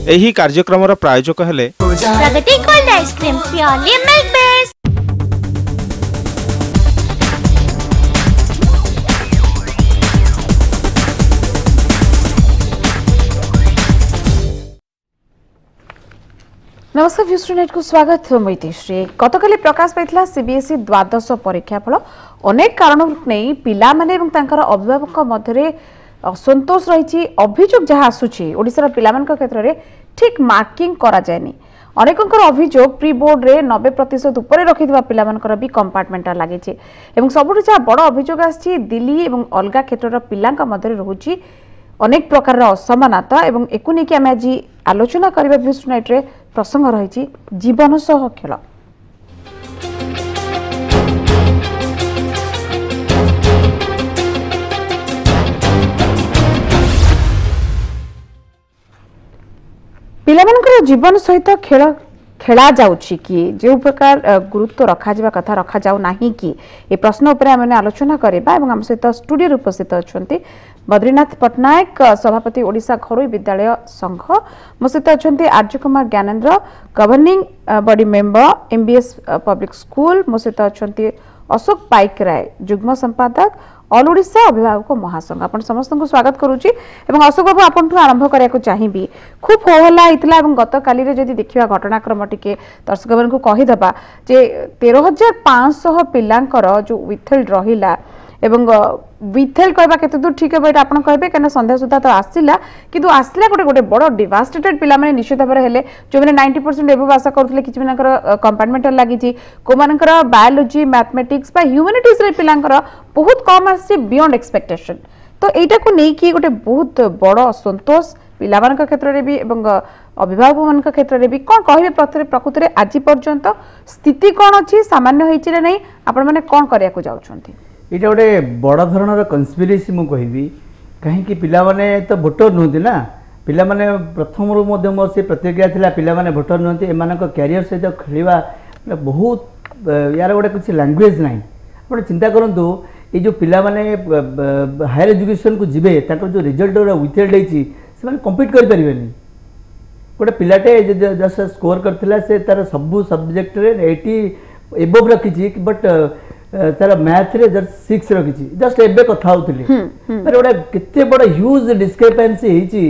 एही कार्यक्रमर प्रायोजक हेले Pragati cold ice cream purely milk based. नमस्कार व्यूज टुनाइट को स्वागत मुईतेश्री। गतकाली प्रकाश पाइथिला सीबीएसई द्वादश परीक्षाफल अनेक कारण नहीं पिला माने एवं तांकर अभिभावक मध्य असंतोष रही अभियोग जहाँ आसूची ओडिशार पिलामानक क्षेत्र में ठीक मार्किंग करा जायनी। अनेकंकर अभियोग प्री बोर्ड रे 90% ऊपर रखिथिबा पिलामानकर भी कंपार्टमेंट लागिछि एवं सबुठ जहाँ बड़ अभियोग आछि दिल्ली एवं अलगा क्षेत्रर पिलांक मध्य रहुछि अनेक प्रकार असमानता एवं एकु नेकी आमे आज आलोचना करबा व्यूज टुनाइट रे प्रसंग रही जीवन सह खेल। पिलामानकर जीवन सहित खेल खेला जाउछि कि जो प्रकार गुरुत्व रखा जावा कथा रखा जाउ नाही कि ए प्रश्न उपरे आमे आलोचना करबा एवं हम सहित स्टूडियो रे उपस्थित अछंती बद्रीनाथ पट्टनायक सभापति ओडिशा घरोई विद्यालय संघ मो सहित अछंती Arya Kumar Gyanendra governing body member MBS public school मो सहित अछंती अशोक पाइक राय जुग्म संपादक ऑल ओडिशा अभिभावक महासंघ आपण समस्त को स्वागत करूची एवं अशोक बाबू आपन आरंभ करिया को चाहिबी खूब होहला हितला एवं गत काली रे जदी देखिबा घटनाक्रम टिके दर्शक बन को कहि दबा जे 13500 पिलांकर जो विथेल्ड रहिला एवं विथेल्ड कहबा केते दूर ठीक है आपण कहबे कना संध्या सुधा तो आसिला किंतु आसिला गोटे बड़ डिवास्टेटेड पिला माने निश्चित भाबरे हेले जो माने 90% एबो आशा करथले किछ मानकर कंपार्टमेंटल लागिची को मानकर बायोलॉजी मैथमेटिक्स बा ह्यूमैनिटीज रे पिलांकर बहुत कम आसी बियॉन्ड एक्सपेक्टेशन तो एटा को नै कि गोटे बहुत बड़ असंतोष पिला मानक क्षेत्र रे भी एवं अभिभावक मानक क्षेत्र रे भी कोन कहबे प्रकृति रे आज पर्यंत स्थिति कोन अछि सामान्य होइछि रे नै आपण माने कोन करिया को जाउछंती ये गोटे बड़ धरणर कन्स्पिरेसी मु कहबी कहीं पिला माने तो भोटर नुहति ना पिला माने प्रथम रु मध्य मोर से प्रतिक्रिया थिला पिला माने भोटर नुहति एमानक कैरियर सहित खेलिबा बहुत यार गोटे कुछ लैंग्वेज नाही आपण चिंता करंतु ये जो पिला माने हायर एजुकेशन को जिबे ताकर जो रिजल्ट विथेल्ड हेछि से माने कम्पीट करि परिबेनी गोटे पिलाटे जस्ट स्कोर करथिला से तार सब सब्जेक्ट रे 80 एबव रखिछि बट तार मैथ रे जस्ट 6 रखिछि जस्ट एबे कथा होतली पर ओडा केते बड़ ह्यूज डिस्क्रिपेंसी हेछि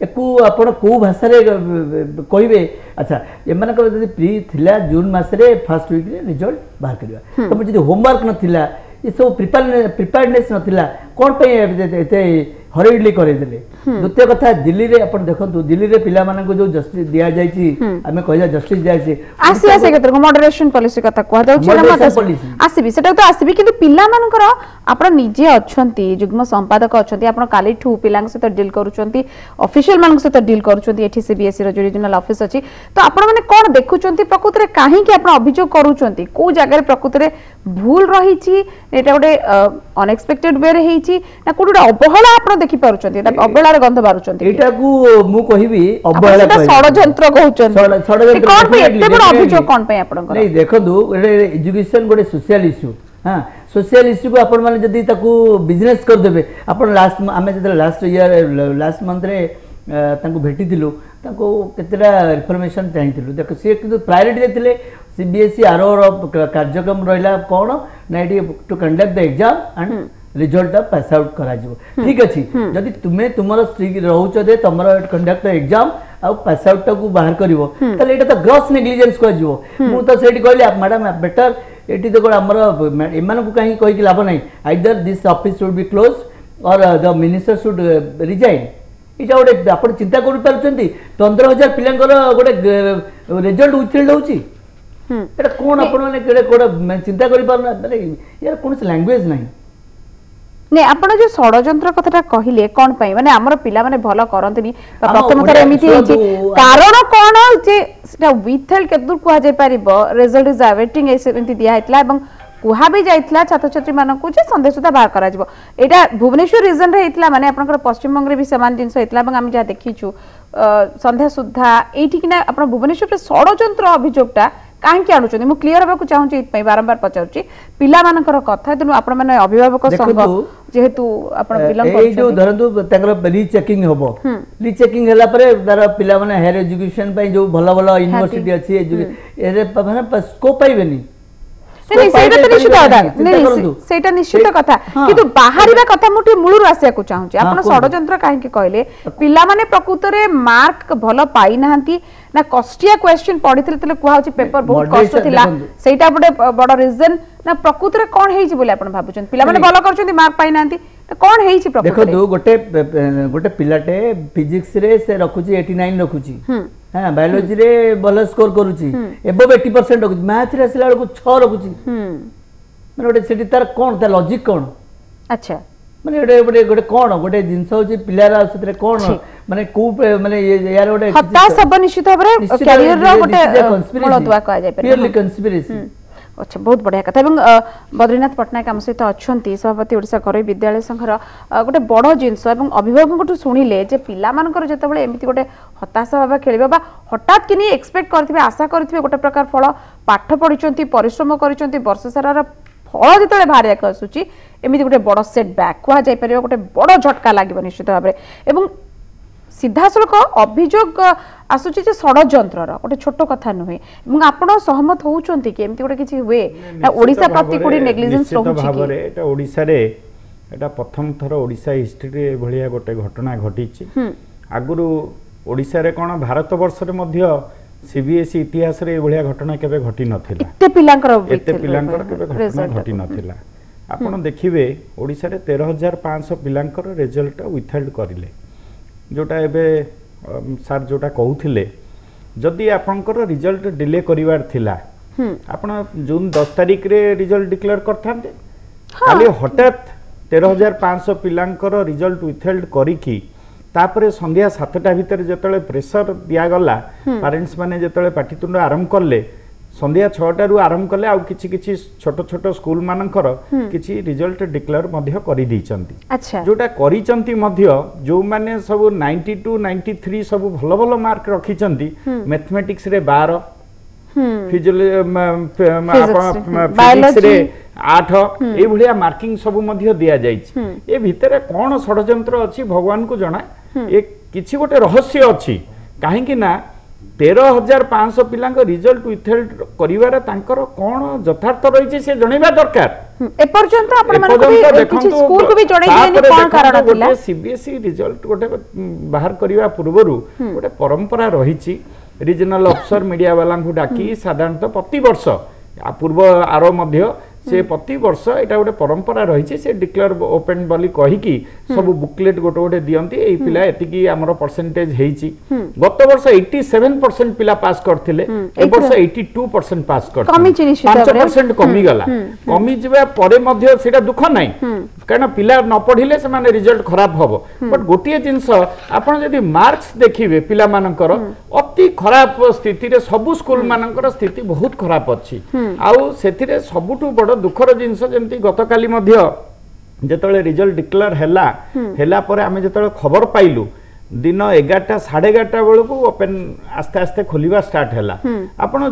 एकु आपण को भाषा रे कहिबे अच्छा एमान को जदी प्री थिला जून मास रे फर्स्ट वीक रे रिजल्ट बाहर करबा तो जदी होमवर्क नथिला ये सब प्रिपेयर्डनेस नथिला कोन पे एते हरिडली करे देले द्वितीय कथा दिल्ली रे अपन देखंतु दिल्ली रे पिला मानन को जो जस्टिस दिया जायछि हमें कहजा जस्टिस दिया जायछि आसी आसी केतर मॉडरेशन पॉलिसी कथा कहा जाउछि ना आसीबी सेटा तो आसीबी किंतु पिला मानकर आपण निजे अछंती जुग्म संपादक अछंती आपण काली ठू पिलांग से डील करूछंती ऑफिशियल मानन से डील करूछंती एठी सीबीएसई रो रीजनल ऑफिस अछि तो आपण माने कोन देखुछंती प्रकृति रे काहे कि आपण अभियोग करूछंती को जगह रे प्रकृति रे भूल रहिछि एटा गोटे अनएक्सपेक्टेड वे रे हेछि ना कोडा अवहेला आपण देखि पारुछंती एटा अवहेला रे गंध बारुछंती एटा को मु कहिबी अवहेला कहै षडयंत्र कहउछंती षडयंत्र कोन पे एते बड़ अभियोग कोन पे आपण नै देखंतु एजुकेशन गोटे सोशल इश्यू हां सोशल इश्यू को आपण माने जदी ताकू बिजनेस कर देबे आपण लास्ट आमे जदे लास्ट ईयर लास्ट मंथ रे तांको भेटी दिलु तांको केतेला इन्फॉर्मेशन चाहिथिलु देखो से किंतु प्रायोरिटी देथिले सीबीएसई आर कार्यक्रम रहिला कोन नाइटी to conduct the exam and result pass out करा जिवो ठीक अछि जदी तुमे तुमरो स्ट्रिक रहउछ दे तमरो कंडक्ट द एग्जाम आ पास आउट को बाहर करिवो तले एटा तो ग्रॉस नेग्लिजेंस को जिवो मु तो सेठी कहली मैडम बेटर एटी तो हमर एमान को कहीं कहि कि लाभ नै either this office should be close और द मिनिस्टर शुड रिजाइन इटा गोटे आप चिंता कर पार्टी 15,000 पिलांकर गोटे रिजल्ट विथेल्ड होची एटा कोन आपण माने केडे कोड चिंता करि पारना माने यार कोनस लैंग्वेज नाही ने आपण जो षडयंत्र कथाटा कहिले कोन पई माने हमर पिला माने भलो करंतनी प्रथम थर एमिति हेची कारण कोन जे सेटा विथेल्ड केदुर कुआ जाय परिबो रिजल्ट इज अवेटिंग एमिति दिया हेतला एवं कुहा भी जाइतला छात्र छात्री मानन को जे संदेश सुधा बाहर करा जिवो एटा भुवनेश्वर रीजन रे हेतला माने आपनकर पश्चिम बंग रे भी समान जिंस हेतला एवं हम जा देखिछु संध्या सुधा एठी किना आपण भुवनेश्वर रे षडयंत्र अभियोगटा काहे आणुचनी मु क्लियर होबा को चाहूची इतपई बारंबार पचाउची पिला मानकर कथा तेनु आपण माने अभिभावक संघ जेहेतु आपण बिलोंग एई जो धरंतु ताकर रीचेकिंग हबो रीचेकिंग हला परे तार पिला माने हायर एजुकेशन पई जो भलो भलो यूनिवर्सिटी अछि एरे माने स्कोप पाइबेनी ସେଇଟା ନିଶ୍ଚିତ କଥା କିନ୍ତୁ ବାହାରିବା କଥା ମୁଁ ଟିକେ ମୂଳରୁ ଆସିବାକୁ ଚାହୁଁଛି ଆପଣ ଷଡ଼ଯନ୍ତ୍ର କାହିଁକି କହିଲେ ପିଲାମାନେ ପ୍ରକୃତରେ ମାର୍କ ଭଲ ପାଇନାହାନ୍ତି ନା କଷ୍ଟିଆ କ୍ୱେଶ୍ଚନ ପଢିଥିଲେ ତେଲେ କୁହାଉଛି ପେପର ବହୁତ କଷ୍ଟ ଥିଲା ସେଇଟା ଗୋଟେ ବଡ ରିଜନ ନା ପ୍ରକୃତରେ କଣ ହେଇଛି ବୋଲି ଆପଣ ଭାବୁଛନ୍ତି ପିଲାମାନେ ଭଲ କରୁଛନ୍ତି ମାର୍କ ପାଇନାହାନ୍ତି କଣ ହେଇଛି ପ୍ରକୃତରେ ଦେଖନ୍ତୁ ଗୋଟେ ପିଲାଟେ फिजिक्स रे से रखुची 89 रखुची हां बायोलॉजी रे भलो स्कोर करूची एबो 80% रखुची मैथ रे असला को 6 रखुची माने ओटे सेठी तार कोन ता लॉजिक कोन अच्छा माने ओटे कोन गोटे जिंस होची पिलारा सेतरे कोन माने को माने यार ओटे हत्ता सब निश्चित भाबरे कैरियर रो गोटे फलतुआ कह जाय प्योरली कंस्पिरेसी अच्छा बहुत बढ़िया कथा एवं बद्रीनाथ पट्टनायक आम सहित अच्छा सभापति ओडिशा घरोई विद्यालय संघर गोटे बड़ जिनस अभिभावक शुणिले जे पिला मानकर जेतेबेले एमिति गोटे हताशा भाव खेलिबा बा हठात कि एक्सपेक्ट करथिबे आशा करथिबे गोटे प्रकार फल पाठ पढिचंती परिश्रम करिचंती वर्ष सारा फल जेतेबेले बाहर आसुची एमिति गोटे बड़ सेटबैक कह जाय परिबा गोटे बड़ झटका लागिबो निश्चित भाबरे एवं सीधासलख अभियोग आसुची जे षडयंत्रर गोटे छोट कथा नुहे एवं आपण सहमत होउचंती कि एमती गोटे किछि हुए ना ओडिसा प्रति कोडी नेग्लिजेंस रहउची कि एटा ओडिसा रे एटा प्रथम थर ओडिसा हिस्ट्री रे भलिया गोटे घटना घटिछि आगुरु ओडिसा रे कोन भारत वर्ष रे मध्य सीबीएसई इतिहास रे भलिया घटना केबे घटि नथिला एते पिलांकर केबे घटना घटि नथिला आपण देखिबे ओडिसा रे 13500 पिलांकर रिजल्ट विथहेल्ड करिले जोटा एबे सर जोटा कहूथिले जदि आपनकर रिजल्ट डिले करिवार थिला आपण जून 10 तारिख रे रिजल्ट डिक्लेयर करथांते खाली हठात 13500 पिलांकर रिजल्ट विथहेल्ड करिकी तापरे संध्या 7टा भितर जेतले प्रेशर दिया गला पेरेंट्स माने जेतले पाठितुंड आरंभ करले संध्या 6टा रु आरंभ करले आ किछि किछि छोट छोट स्कूल मानकर किछि रिजल्ट डिक्लेयर मध्य करि दैचंती अच्छा जोटा करिचंती मध्य जो माने सब 92 93 सब भलो भलो मार्क रखिचंती मैथमेटिक्स रे 12 फिजिक्स रे 8 ए भलिया मार्किंग सब मध्य दिया जाइछि ए भितरे कोन षडयंत्र अछि भगवान को जणा ए किछि गोटे रहस्य अछि काहे कि ना 13500 पिला रिजल्ट विथहेल्ड करिवार तांकर कोन यथार्थ रहिছে से जणैबा दरकार ए पर्यंत आपण माने किछि स्कूल को भी जणै दियनि कोन कारण थिला सीबीएसई रिजल्ट गोटे बाहर करिवा पूर्वरु गोटे परंपरा रहिछि रीजनल अफसर मीडिया वाला को डाकी साधारणतः प्रति वर्ष पूर्व आरो मध्य से प्रति वर्ष एटा गोटे परंपरा रहिछि से डिक्लेयर ओपन बोली कहि की सब बुकलेट गोटे गोटे दियंती एई पिला एतिकी हमर परसेंटेज हेछि गत वर्ष 87% पिला पास करथिले ए वर्ष 82% पास करथिले 5% कमी गला कमी जबे परे मध्य सेटा दुख नै कारण पिला न पढिले से माने रिजल्ट खराब हबो बट गोटिए जिंस आपण जदी मार्क्स देखिबे पिला मानकर अति खराब स्थिति रे सब स्कूल मानकर स्थिति बहुत खराब अछि आउ सेथिरे सबुटु बड़ दुखर जिनस जेमती गतकाली मध्य जेतले रिजल्ट डिक्लेयर हैला परे आमे जेतले खबर पाइलु दिन 11टा 11:30 बेलू ओपन आस्ते आस्ते खोलिबा स्टार्ट हैला आपण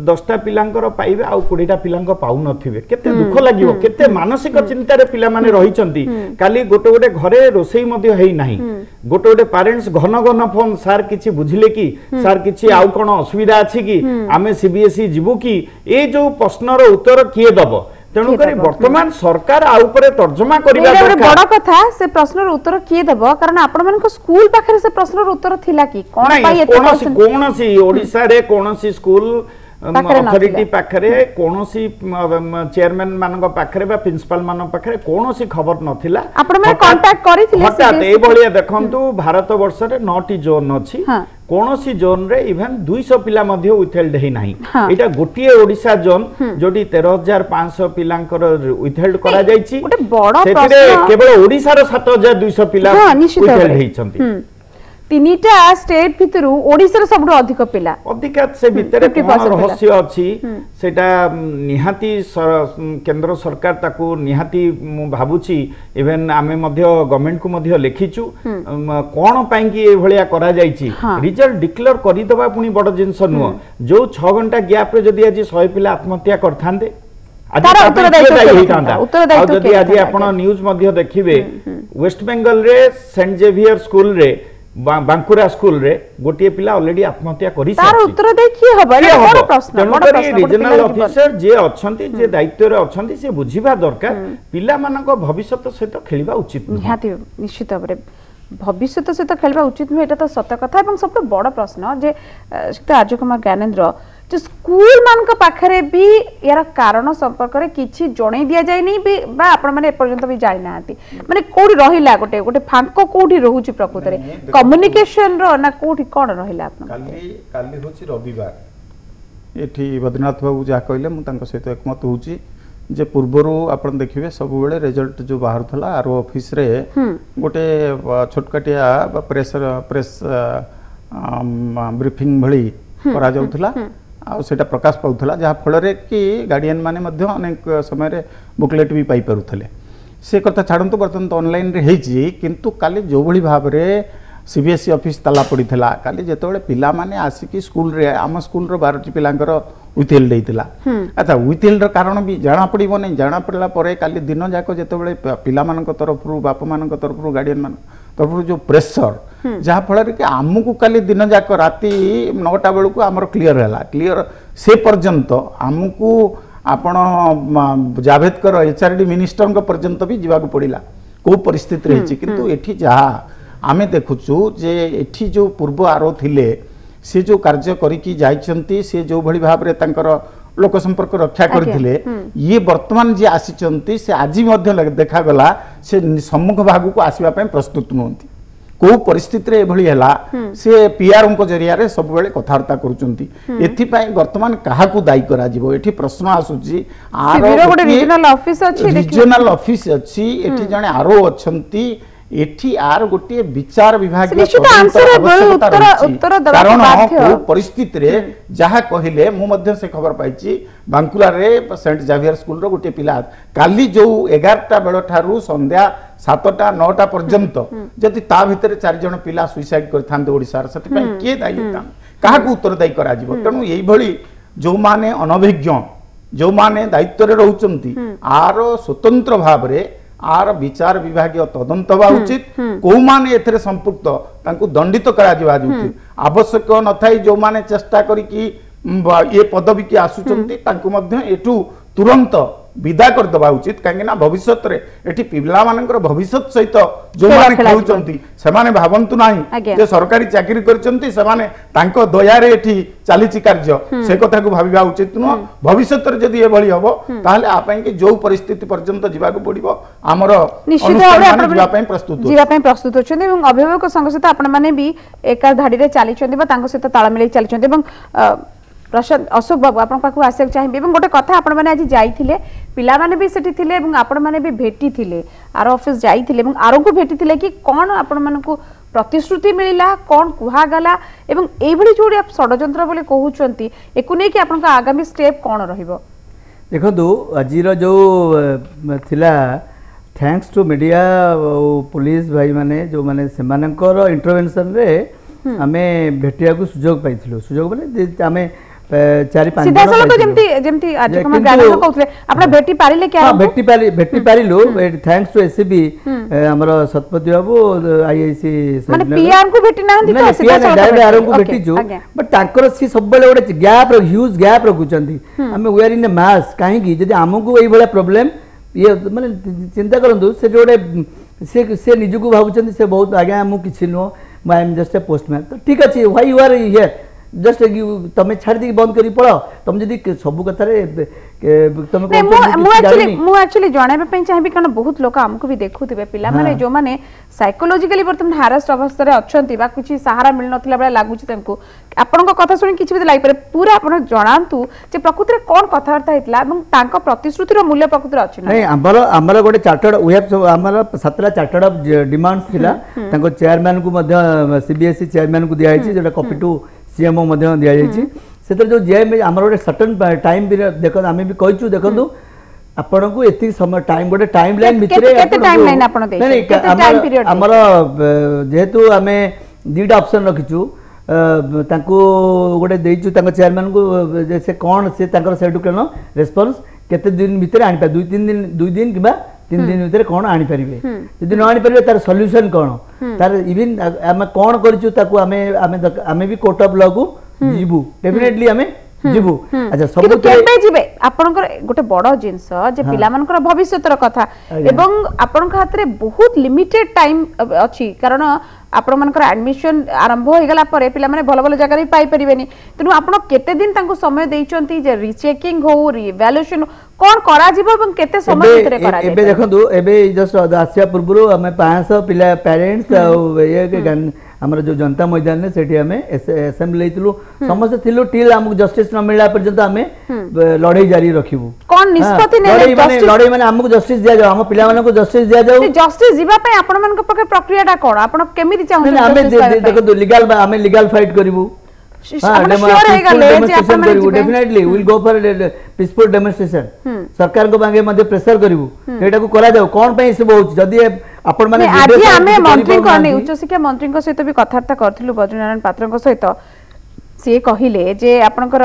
10टा पिलांकर पाइबे आ 20टा पिलांक पाउ नथिबे केते दुख लागिवो केते मानसिक चिंता रे पिला माने रहिचंती काली गोटे गोटे घरे रोसई मध्य हेई नाही गोटे गोटे पेरेंट्स घन घन फोन सर किछि बुझिले कि सर किछि आउ कोन असुविधा अछि कि आमे सीबीएसई जिवु कि ए जो प्रश्नर उत्तर किए दबो तेणु करी वर्तमान सरकार आ ऊपर तर्जमा करिबा दरकार बड़ कथा से प्रश्नर उत्तर किए दबो कारण आपण मन को स्कूल पाखरे से प्रश्नर उत्तर थिला कि कोन पाई एते कोनसी ओडिसा रे कोनसी स्कूल अथॉरिटी पाखरे कोनसी चेयरमैन मानक पाखरे बा प्रिंसिपल मानक पाखरे कोनसी खबर नथिला आपण में कांटेक्ट करिथिले हटात ए बलिया देखंतु भारत वर्ष रे 9टी जोन अछि कोनसी जोन रे इवन 200 पिला मध्य विथहेल्ड हे नाही एटा गोटिए ओडिसा जोन जोडी 13500 पिलांकर विथहेल्ड करा जायछि ओटे बड़ प्रश्न केवल ओडिसा रो 7200 पिला विथहेल्ड हेचंती तीनिटा स्टेट भितरु ओडिसा रे सबडो अधिक पिला अधिका से भितरे कोन रहस्य अछि सेटा निहाती केंद्र सरकार ताकू निहाती मु भाबुची इवन आमे मध्य गवर्नमेंट को मध्य लिखिचु कोन पई कि ए भलिया करा जायछि रिजल्ट डिक्लेयर करि दबा पुनी बड़ जिंस नुह जो 6 घंटा गैप रे जदी आज 100 पिला आत्महत्या करथांदे तार उत्तरदायित्व जदि आज आपण न्यूज मध्य देखिबे वेस्ट बेंगल रे सेंट जेवियर स्कूल रे बांकुरा स्कूल रे गोटे पिला ऑलरेडी आत्महत्या करी तार उत्तरदायी की हबो एटा बड़ प्रश्न रीजनल ऑफिसर जे अछंती जे दायित्व रे अछंती से बुझिबा दरकार पिला मानक भविष्यत सहित खेलिबा उचित निश्चित भाबरे भविष्यत सहित खेलवा उचित नुहे, तो सत कथा। सब बड़ प्रश्न जे आर्य कुमार ज्ञानेन्द्र जो स्कूल मान पाखरे भी यार कारण संपर्क में किसी जन दि जाए बा आपण मैंने एपर्यंत भी जाई ना माने कोठी रहिला गोटे गोटे फांको कोठी रहउची प्रकृत रे कम्युनिकेशन रो ना कोठी कोन रहिला आपण काली होची रविवार एठी बद्रीनाथ बाबू जा कहले मु तांको सहित एकमत होउची जे पूर्वरु आपण देखिबे सब बेले रिजल्ट जो बाहर थला आरो ऑफिस रे गोटे छोटकाटिया प्रेस ब्रीफिंग भली करा जाउथला आ सेटा प्रकाश पाउथला जहा फल रे कि गार्डियन माने मध्य अनेक समय रे बुकलेट भी पाई परुथले से कथा छाड़ंतु बर्तन तो ऑनलाइन रे हेची किंतु काली जो भली भाव रे सीबीएसई ऑफिस ताला पड़ीला काली जेतेबेले पिला माने आसिकी स्कूल रे आम स्कूल रो 12टी पिलांकर विथिल देइतिला अच्छा विथिल रो कारण भी जाना पड़िबो नै जाना पड़ला परे काली दिन जाको जेतेबेले पिला मानक तरफ रु बाप मानक तरफ रु गार्डियन मान तरफ रु जो प्रेशर जहा फल रे कि आमु काली दिन जाको राती 9टा बेलू को हमर क्लियर हैला क्लियर से पर्यंत आमु आपण जावेदकर एचआरडी मिनिस्टर को पर्यंत भी जीवाक पड़िला को परिस्थिति रही किंतु एठी जहा आमे देखुचु जे एठी जो पूर्व आरो थिले से जो कार्य करिकी जाइछंती से जो भली भाव रे तांकर लोक संपर्क रक्षा करथिले ये वर्तमान जे आसीचंती से आजि मध्य देखा गला से सम्मुख भाग को आसीबा पय प्रस्तुत नोंती को परिस्थिति रे भली हला से पीआर को जरिया रे सब बेले कथार्ता करूचंती एथि पय वर्तमान काहा को दायी करा जिवो एठी प्रश्न आसुची आरो रीजनल ऑफिस अछि एठी जने आरो अछंती एठी आर गोटे विचार विभाग कारण परिस्थिति रे जहा कहले मु मध्य से खबर पाइची बांकुरा रे सेंट जेवियर स्कूल रो गोटे पिला काली जो 11टा बेल ठारू संध्या 7टा 9टा पर्यंत जदि ता भितर 4 जण पिला सुइसाइड करथांते ओडिसा रे सति पय के दायी होता काहा को उत्तरदायी करा जिवो तनु एई भली जो माने अनभिज्ञ जो माने दायित्व रे रहउचंती आर स्वतंत्र भाव रे आर विचार विभाग तदंत हवा उचित को माने एथरे संपुक्त तांकु दंडित करा जिवा उचित आवश्यक नथाई जो माने चेष्टा करी कि ये पदवी की आसुचंती तांकु मध्य एटू तुरंत विदा कर दबा उचित काहे ना भविष्य रे एठी पिबला मानकर भविष्य सहित जो माने खेलुचंती से माने भावंतु नाही जे सरकारी चाकरी करचंती से माने तांको दया रे एठी चालीची कार्य से कथा को भाबिबा उचित न भविष्य रे जदी ए भली हबो ताहले आपन के जो परिस्थिति पर्यंत जीवा को पड़िबो हमर अनुष्ठान जीवा पय प्रस्तुत होचंदी एवं अभिभावक संघ सहित आपण माने भी एका धाडी रे चालीचंदी बा तांको सहित ताळ मिलै चालीचंदी एवं प्रशांत अशोक बाबू आपण पाखु आसे चाहिए एवं गोटे कथा आपण माने आज जाइथिले पिला माने भी सेठी थिले एवं आपण माने भी भेटी थिले आर ऑफिस जाइथिले एवं आरो को भेटी थिले कि कोन आपण माने को प्रतिश्रुति मिलिला कोन कुहा गला एवं एई भली जोडी आप षडयंत्र बोले कहउचंती एकु नै कि आपण का आगामी स्टेप कोन रहिबो देखो दो अजीर जो थिला थैंक्स टू मीडिया पुलिस भाई माने जो माने सेमानकर इंटरवेंशन रे हमें भेटिया को सुजोग पाइथिलो सुजोग माने हमें 4-5 सीधा सलो जेमती आज हम गाना कहउतले आपन भेटी पारिले क्या भेटी पारिलो थैंक्स टू एसबी हमर सतपति बाबू आईआईसी माने पीआर को भेटी नाहंती तो सीधा सलो डायरेक्ट आर को भेटी जो बट ताकर सी सब बेले ओडे गैप ह्यूज गैप रखुचंती हमें वी आर इन ए मास काहे कि जदी हमकु एई बडा प्रॉब्लम ये माने चिंता करंदु से जोडे से निजुको भाबुचंती से बहुत आगे हमकु किछि no I am just a postman तो ठीक अछि why you are here just तमे छाड़ दी बंद करी पड़ो तुम जदी सब कथा रे तमे मु एक्चुअली जणाबे पई चाहबी कारण बहुत लोक हमको भी देखुथिबे पिला माने जो माने साइकोलॉजिकली वर्तमान हारेस्ट अवस्था रे अछंती बा कुछ सहारा मिल नथिला बला लागुची तमको आपन को कथा सुनि किछि भी लाइक पर पूरा आपन जणांतु जे प्रकृति रे कोन कथा वार्ता हितला एवं तांको प्रतिश्रुति रो मूल्य प्रकृति रे अछि नै हमर गोटे चार्टर्ड वी हैव हमर 17 चार्टर्ड ऑफ डिमांड्स थिला तांको चेयरमैन को मध्य सीबीएसई चेयरमैन को दिया जेटा कॉपी टू सीएमओ मध्य दिया जायछि सेतर जो जेएम हमर गोटे सर्टेन टाइम पीरियड देखो आमे भी कहचु देखंतु आपण को एति समय टाइम गोटे टाइम लाइन भितरे केते टाइम लाइन आपण दे केते टाइम पीरियड हमर जेहेतु आमे दीटा ऑप्शन रखिचु तांको गोटे देइचु तांको चेयरमैन को जे से कोन से तांकर सेडु केनो रिस्पांस केते दिन भितर आनी पार 2 दिन किबा 3 दिन भितर कोन आनी परिबे यदि न आनी परिबे तार सॉल्यूशन कोन तार इवन हम कोन करिछु ताकू हमें भी कोर्ट ऑफ लॉ को जीबू डेफिनेटली हमें जीबू अच्छा सब केबे जीबे आपनकर गोटे बड़ जिंस जे पिला मानकर भविष्यतर कथा एवं आपन हाथ रे बहुत लिमिटेड टाइम अछि कारण आपण मानकर एडमिशन आरंभ हो गला परे पिला माने भलो भलो जगह पाई परिबेनी तनु आपण केते दिन तांको समय देइचंती जे रीचेकिंग हो रिवैल्यूएशन कोन करा जीवो एवं केते समय भितरे करा जाय एबे देखंतु एबे जस्ट आसिया पूर्वरो हमें 500 पिला पेरेंट्स ये हमर जो जनता मैदान ने सेठी हमें असेंबली लेतिलु समस्त थिलु टिल हमक जस्टिस न मिलला पर्यंत हमें लड़ाई जारी रखिबु कोन निष्पत्ति ने लड़ाई माने हमक जस्टिस दिया जाओ हम पिला मानको जस्टिस दिया जाओ जस्टिस जीवा पे आपण मानक पके प्रक्रियाटा कोन आपण केमिति चाहू हमें देखो लीगल हमें लीगल फाइट करिवु definitely will go for peaceful demonstration सरकार को मांगे मध्ये प्रेशर करिवु एटा को करा जाओ कोन पे सब होछ जदी आपण माने आज हमें मंत्री को नै उच्च शिक्षा मंत्री को सहित भी कथार्ता करथिलु बद्रीनारायण पात्र को सहित से कहिले जे आपनकर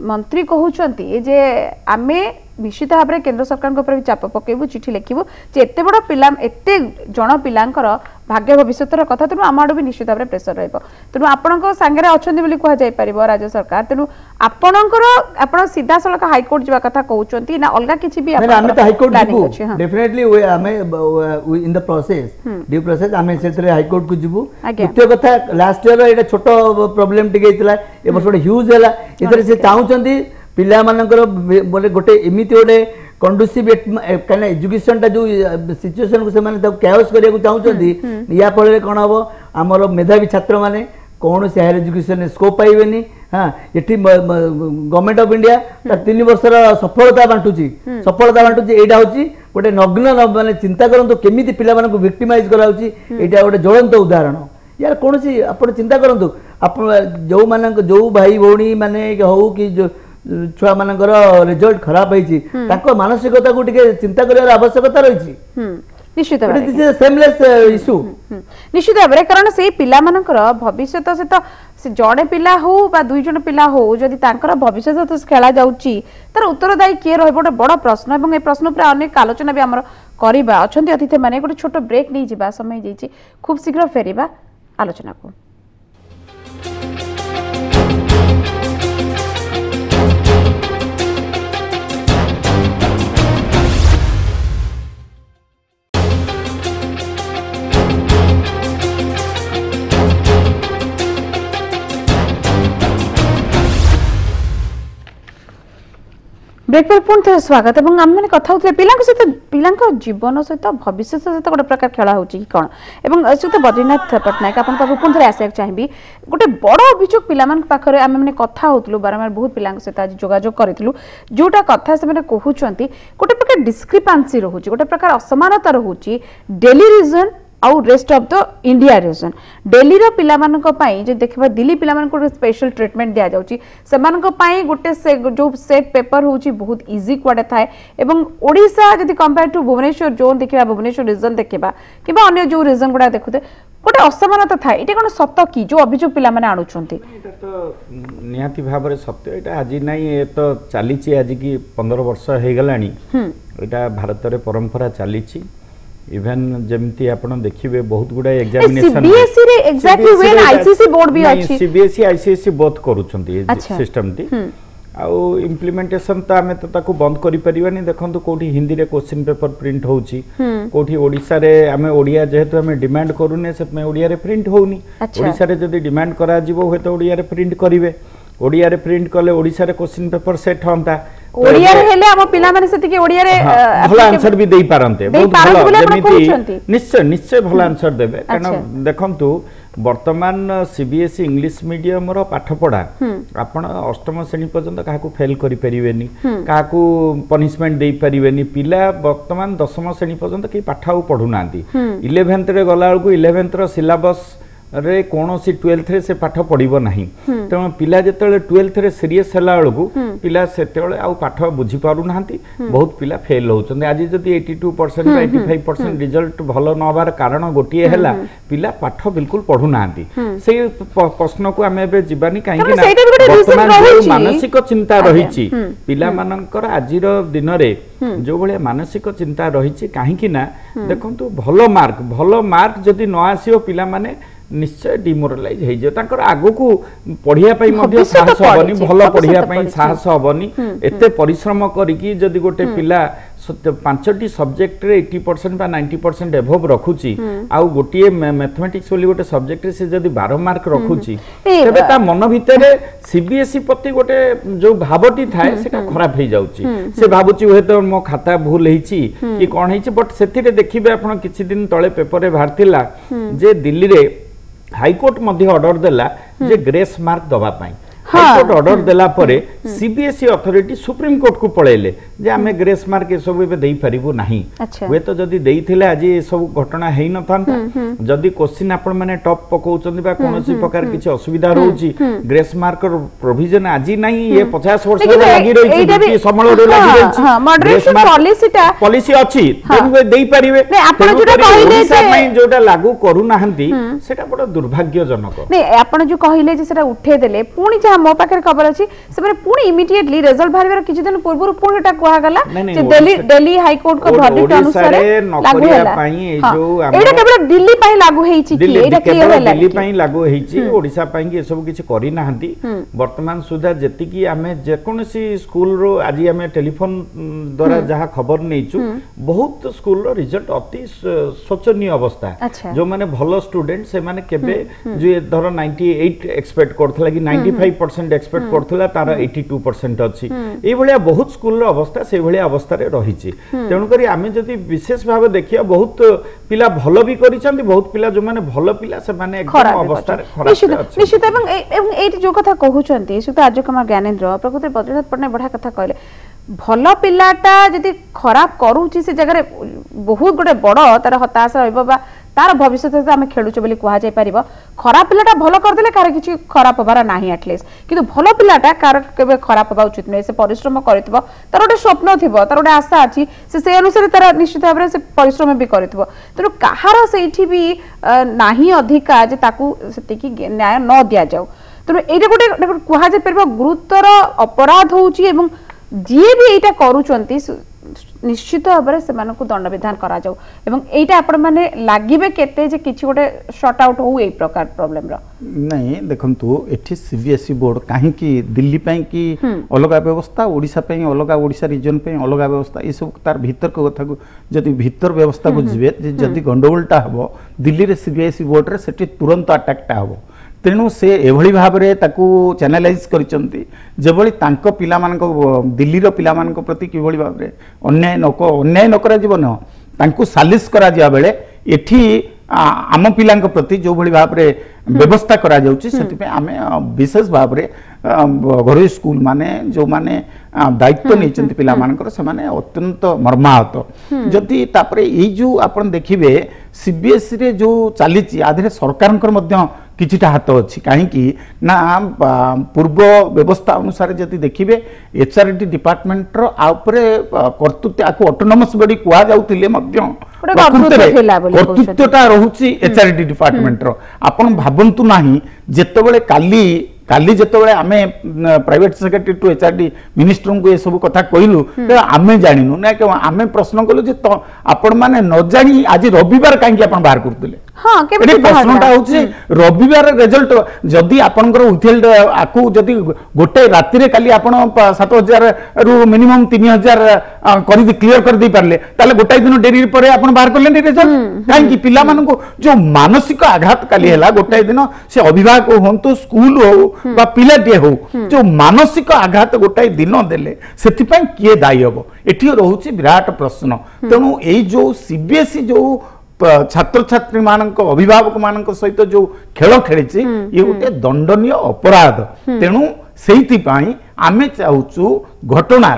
मंत्री कहउचंती जे आमे निश्चित भाव में केंद्र सरकार ऊपर भी चाप पकेबू चिठी लिखबू जे एते बड़ पिला एते जण पिलांकर भाग्य भविष्यतर कथा तेणु आम आड़ भी निश्चित भाव में प्रेसर रहिबो तेणु आपण सांगे अच्छा बोली कह जाय परिबो राज्य सरकार तेणु आपणकर आपण सीधा सड़क हाईकोर्ट जावा कथा कहउचंती ना अलगा किछि भी आपण हमें तो हाईकोर्ट जीबू डेफिनेटली वे हमें in the process due process हमें सेतरे हाईकोर्ट को जीबू द्वितीय कथा लास्ट ईयर एटा छोटो प्रॉब्लम टिके हितला ए बस ह्यूज हैला इतरे से चाहउचंती पिला मानकर बोले गोटे एमिति गोटे कंडुसिव कहना एजुकेशन टा जो सिचुएशन को से माने तब कैओस करिया को चाहउचंती या फल कोन हबो हमर मेधावी छात्र माने कोन से हायर एजुकेशन स्कोप पाइबेनी हां एठी गवर्नमेंट ऑफ इंडिया 3 वर्षर सफलता बांटुची एटा होची गोटे नग्न माने चिंता करंतो केमिति पिला मानक विक्टिमाइज कराउची एटा गोटे ज्वलंत उदाहरण यार कौन सी आपण चिंता करंतु आपण जो मानक जो भाई भौणी माने हो कि छुआ मानकर रिजल्ट खराब होईची ताको मानसिकता को टिके चिंता करियार आवश्यकता रहिची निश्चित भाव में सेमलेस इशू निश्चित भाव में कारण से पिला मानकर भविष्य सहित से जड़े पिला हो बा 2 जण पिला हो जदि तांकर भविष्य सहित खेला जाउची तार उत्तरदायी किए रहबो बड़ प्रश्न एवं ए प्रश्न पर अनेक आलोचना भी हमर करिबा अछंती अतिथि माने गोटे छोट ब्रेक नहीं जिबा समय जेची खूब शीघ्र फेरिबा आलोचना को ब्रेक पर पुणी थे स्वागत और आम मैंने कथा होते पिला जीवन सहित भविष्य सहित गोटे प्रकार खेला हो कौन और सहित बद्रीनाथ पट्टनायक आप पुणी थे आसा चाहिए गोटे बड़ अभियोग पिला पाखे आम मैंने कथा होलु बारंबार बहुत पिला सहित आज जोगाजोग करूँ जोटा कथा से कहते गोटे प्रकार डिस्क्रिपेंसी रोचे गोटे प्रकार असमानता रोचे डेली रीजन आउ rest of the India region Delhi रो पिला मानक पई जे देखबा दिल्ली पिला मानक स्पेशल ट्रीटमेंट दिया जाउची से मानक पई गोटे से जो सेट पेपर होची बहुत इजी क्वाडे थाए एवं ओडिसा जदि कंपेयर टू भुवनेश्वर जोन देखबा भुवनेश्वर रीजन देखबा किबा अन्य जो रीजन गुडा देखुते गोटे असमानता थाए एटा कोन सत्य की जो अभियोग पिला माने आनुचंती एटा तो निहाती भाबरे सत्य एटा आज नाही ए तो चालीची आज की 15 वर्ष हे गलानी एटा भारत रे परंपरा चालीची इवन जमती आपण देखिबे बहुत गुडा एग्जामिनेशन सीबीएसई रे एग्जैक्टली व्हेन आईसीएसई बोर्ड भी अछि सीबीएसई आईसीएसई बोथ करूछंती सिस्टम टी आउ इम्प्लीमेंटेशन तो आमे तो ताको बंद करि परिबानी देखंतु कोठी हिंदी रे क्वेश्चन पेपर प्रिंट होउची कोठी ओडिसा रे आमे ओडिया जेहेतु आमे डिमांड करूने से में ओडिया रे प्रिंट होउनी ओडिसा रे जदी डिमांड करा जिवो होय तो ओडिया रे प्रिंट करिवे ओडिया रे प्रिंट कले ओडिसा रे क्वेश्चन पेपर सेट होंता ओडिया रे हेले हम पिला माने सेति के ओडिया रे भला आंसर भी देई पारंते बहुत भला जेमिति निश्चय निश्चय भला आंसर देबे कारण देखंतु वर्तमान सीबीएसई इंग्लिश मीडियम रो पाठ पढ़ा आपण अष्टम श्रेणी पर्यंत काहाकू फेल करि परिबेनी काहाकू पनिशमेंट देई परिबेनी पिला वर्तमान दशम श्रेणी पर्यंत के पाठाऊ पढु नांती 11th रे गला को 11th रो सिलेबस रे कौन सी 12th रे से पाठ पढ़िबो नाही तेणु पिला जेतेले 12th रे सीरियस हला बेलू पिला सेतेले आउ पाठ बुझी पारु नांती बहुत पिला फेल होउछन आज जदी 82% बा 85% रिजल्ट भलो न होबार कारण गोटिए हला पिला पाठ बिल्कुल पढ़ु नांती से प्रश्न को हमें बे जीवानी काहे कि ना वर्तमान जो मानसिक चिंता रहिछि पिला मानकर आजिर दिन रे जो भले मानसिक चिंता रहिछि काहे कि ना देखंतु भलो मार्क जदी न आसीओ पिला माने निश्चय डिमोरालाइज हो जाए आगु को पढ़िया साहस हेनी भल पढ़िया साहस हेनी एते परिश्रम करी जदि गोटे पिला 5टी सब्जेक्ट रे 80% बा 90% एभव रखुची आउ गोटे मैथमेटिक्स बोली गोटे सब्जेक्ट रे से जदि 12 मार्क रखुची तबे ता मन भितर सीबीएसई प्रति गोटे जो भावटी थाए सेटा खराब हो जाउची से भाबुची होय तो मो खाता भूल हेची कि कोन हेची बट सेथिरे देखिबे आपण किछि दिन तळे पेपर रे भारतिला जे दिल्ली रे हाईकोर्ट मध्य ऑर्डर देला जे ग्रेस मार्क दबा पाई हाईकोर्ट ऑर्डर देला परे सीबीएसई अथॉरिटी सुप्रीम कोर्ट को पळेले जे आमे ग्रेस मार्क ए सब एबे देई परिबो नाही वे तो जदी देइथिले आज ए सब घटना हेई न थांता जदी क्वेश्चन आपण माने टॉप पकोउचंदी बा कोनोसी प्रकार किछि असुविधा रहउची ग्रेस मार्क प्रोविजन आज नाही ये 50 वर्ष लागि रहिछि कि समल रे लागि रहिछि मॉडरेशन पॉलिसी अछि तेनु देई परिबे आपण जोटा कहिले जे पई जोटा लागू करू नाहंती सेटा बड दुर्भाग्यजनक नै आपण जो कहिले जे सेटा उठे देले पुणी जा मो पाकर खबर अछि से पुणी इमिडिएटली रिजल्ट भारिबार किछि दिन पूर्व पुणी एटा कोहा गला जे दिल्ली हाई कोर्ट को वर्डिक्ट अनुसार लागू होला पई ए जो एटा केवल दिल्ली पई लागू हेछि कि एटा क्लियर होला दिल्ली पई लागू हेछि ओडिसा पई कि सब किछि करि नाहंती वर्तमान सुधा जति कि हमें जे कोनसी स्कूल रो आज हमें टेलीफोन द्वारा जहा खबर नेइछु बहुत स्कूल रो रिजल्ट अति शोचनीय अवस्था जो माने भलो स्टूडेंट से माने केबे जे धर 98 एक्सपेक्ट करथला कि 95% एक्सपेक्ट करथला तार 82% अछि ए भलिया बहुत स्कूल रो अवस्था से भलिया अवस्था रे रहिछि तेनु करी आमे जति विशेष भाव देखिया बहुत पिला भलो भी करिसंती बहुत पिला जो माने भलो पिला से माने एकदम अवस्था रे खराब अछि निश्चित एवं एटी जो कथा कहउचंती सुत आज कुमार ज्ञानेंद्र प्रकृति बद्रीनाथ पटनायक बढ़ा कथा कहले भलो पिलाटा जति खराब करूची से जगह रे बहुत गोटे बड़ तार हताश रहबो बा तार भविष्य आम खेलुचे बोली कह जाय परिबो खराब पिलाटा भलो कर देले कार किछि खराब होबार नाही एटलीस्ट किंतु भलो पिलाटा कार केबे खराब होबा उचित नै से परिश्रम करितबो तार गोटे स्वप्न थिबो तार गोटे आशा अछि से अनुसार तार निश्चित भाबरे से परिश्रम भी करितबो तनो काहार सेठी भी नाही अधिकार जे ताकू सेति कि न्याय न दिया जाऊ तनो एटा गोटे कह जाय परिबो गुरुतर अपराध होउची एवं जे भी एटा करूचंती निश्चित भाव से दंड विधान करा जाऊ एवं एटा आपण माने लागिबे केते जे किछि गोटे शॉर्ट आउट हो ए प्रकार प्रॉब्लम रो नहीं देखंतु एठी सीबीएसई बोर्ड काहे कि दिल्ली पई कि अलगा व्यवस्था ओडिसा पई अलगा ओडिसा रीजन पई अलगा व्यवस्था ई सब तार भीतर को कथा को जदी भीतर व्यवस्था को जिवे जदी गंडगोलटा हबो दिल्ली रे सीबीएसई बोर्ड रे सेठी तुरंत अटैकटा हबो तेणु से एभली भाव में ताकू चैनलाइज करिसंती जेभली तांको पिला मानको दिल्ली रो पिला मानको प्रति किभली भाव में अन्याय न करा जीवन तांको सालिस करा जिया बेले एठी आम पिलांको प्रति जो भली भाव में व्यवस्था करा जाउची सेति पे आमे विशेष भाव में घरोई स्कूल माने जो माने दायित्व नहीं पिला मानकर से माने अत्यंत मर्माहत जदि तापरे ए जो आपण देखिबे सीबीएसई रे जो चली आधे सरकार मध्य किछिटा हाथ अच्छी कहीं ना पूर्व व्यवस्था अनुसार जदि देखिए एचआरडी डिपार्टमेंट कर्तृत्व आपको ऑटोनोमस बॉडी कह जाउतिले कर्तृत्वटा रोचे एचआरडी डिपार्टमेंट आपण भावंतु नाही जेतेबेले काली जेतेबेले आमे private secretary to HRD minister को ये सब कथा कहलु आमे जानिनु ना कि आमे प्रश्न कलु जे आपण माने न जानी आज रविवार काहे आपण बाहर करतले हां केबे प्रश्नटा होछि रविवार रिजल्ट जदी आपनकर विथेल्ड आकु जदी गोटे राति रे काली आपण 7000 रु मिनिमम 3000 करि क्लियर कर दे पारले ताले गोटाई दिन डेरी परे आपण बाहर करले रिजल्ट काहे कि पिला मानन को जो मानसिक आघात काली हैला गोटाई दिन से अभिभावक होंतु स्कूल हो बा पिलाटे हो जो मानसिक आघात गोटाई दिन देले सेति पय किए दायी हबो एठी रहउछि विराट प्रश्न तेनु एई जो सीबीएसई जो छात्र छात्री मानक अभिभावक मानक सहित जो खेल खेली ये गोटे दंडनीय अपराध तेणु से आमे चाहूँ घटना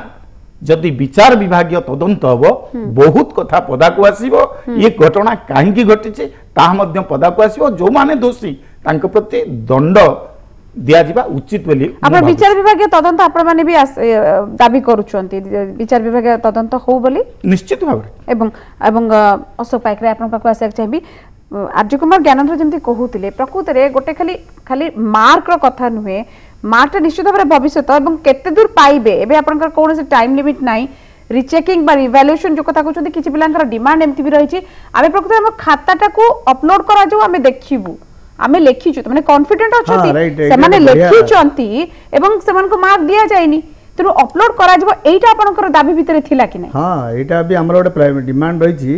जदि विचार विभागीय तदंत हबो बहुत कथा पदाकू आसीबो ये घटना काहेकि घटिছে ताहा मध्य पदाकू आसीबो जो माने दोषी तांक प्रति दंड दिया जिबा उचित बोली आपण विचार विभागीय तदंत आपण माने भी दाबी करूछंती विचार विभागीय तदंत हो बोली निश्चित भाव एवं एवं अशोक पाइकरे आपण पाखु आसे चाहिबी आर्य कुमार ज्ञानेंद्र जमती कहूतिले प्रकृत रे गोटे खाली खाली मार्क रो कथा नुहे मार्क निश्चित भाव भविष्य एवं केते दूर पाइबे एबे आपनकर कोन से टाइम लिमिट नाही रिचेकिंग बा इवैल्यूएशन जो कथा कहउछंती किछि पिलांकर डिमांड एमती भी रहिछि आमे प्रकृत हम खाताटा को अपलोड करा जो आमे देखिबु आमे लेखिछु त माने कॉन्फिडेंट अछंती से माने लेखिचंती एवं सेमान को मार्क दिया जायनी तेनु अपलोड करा जबो एटा आपनकर दाबी भितरे थिला कि नै हां एटा भी हमर ओटे प्राइवेट डिमांड रहिछि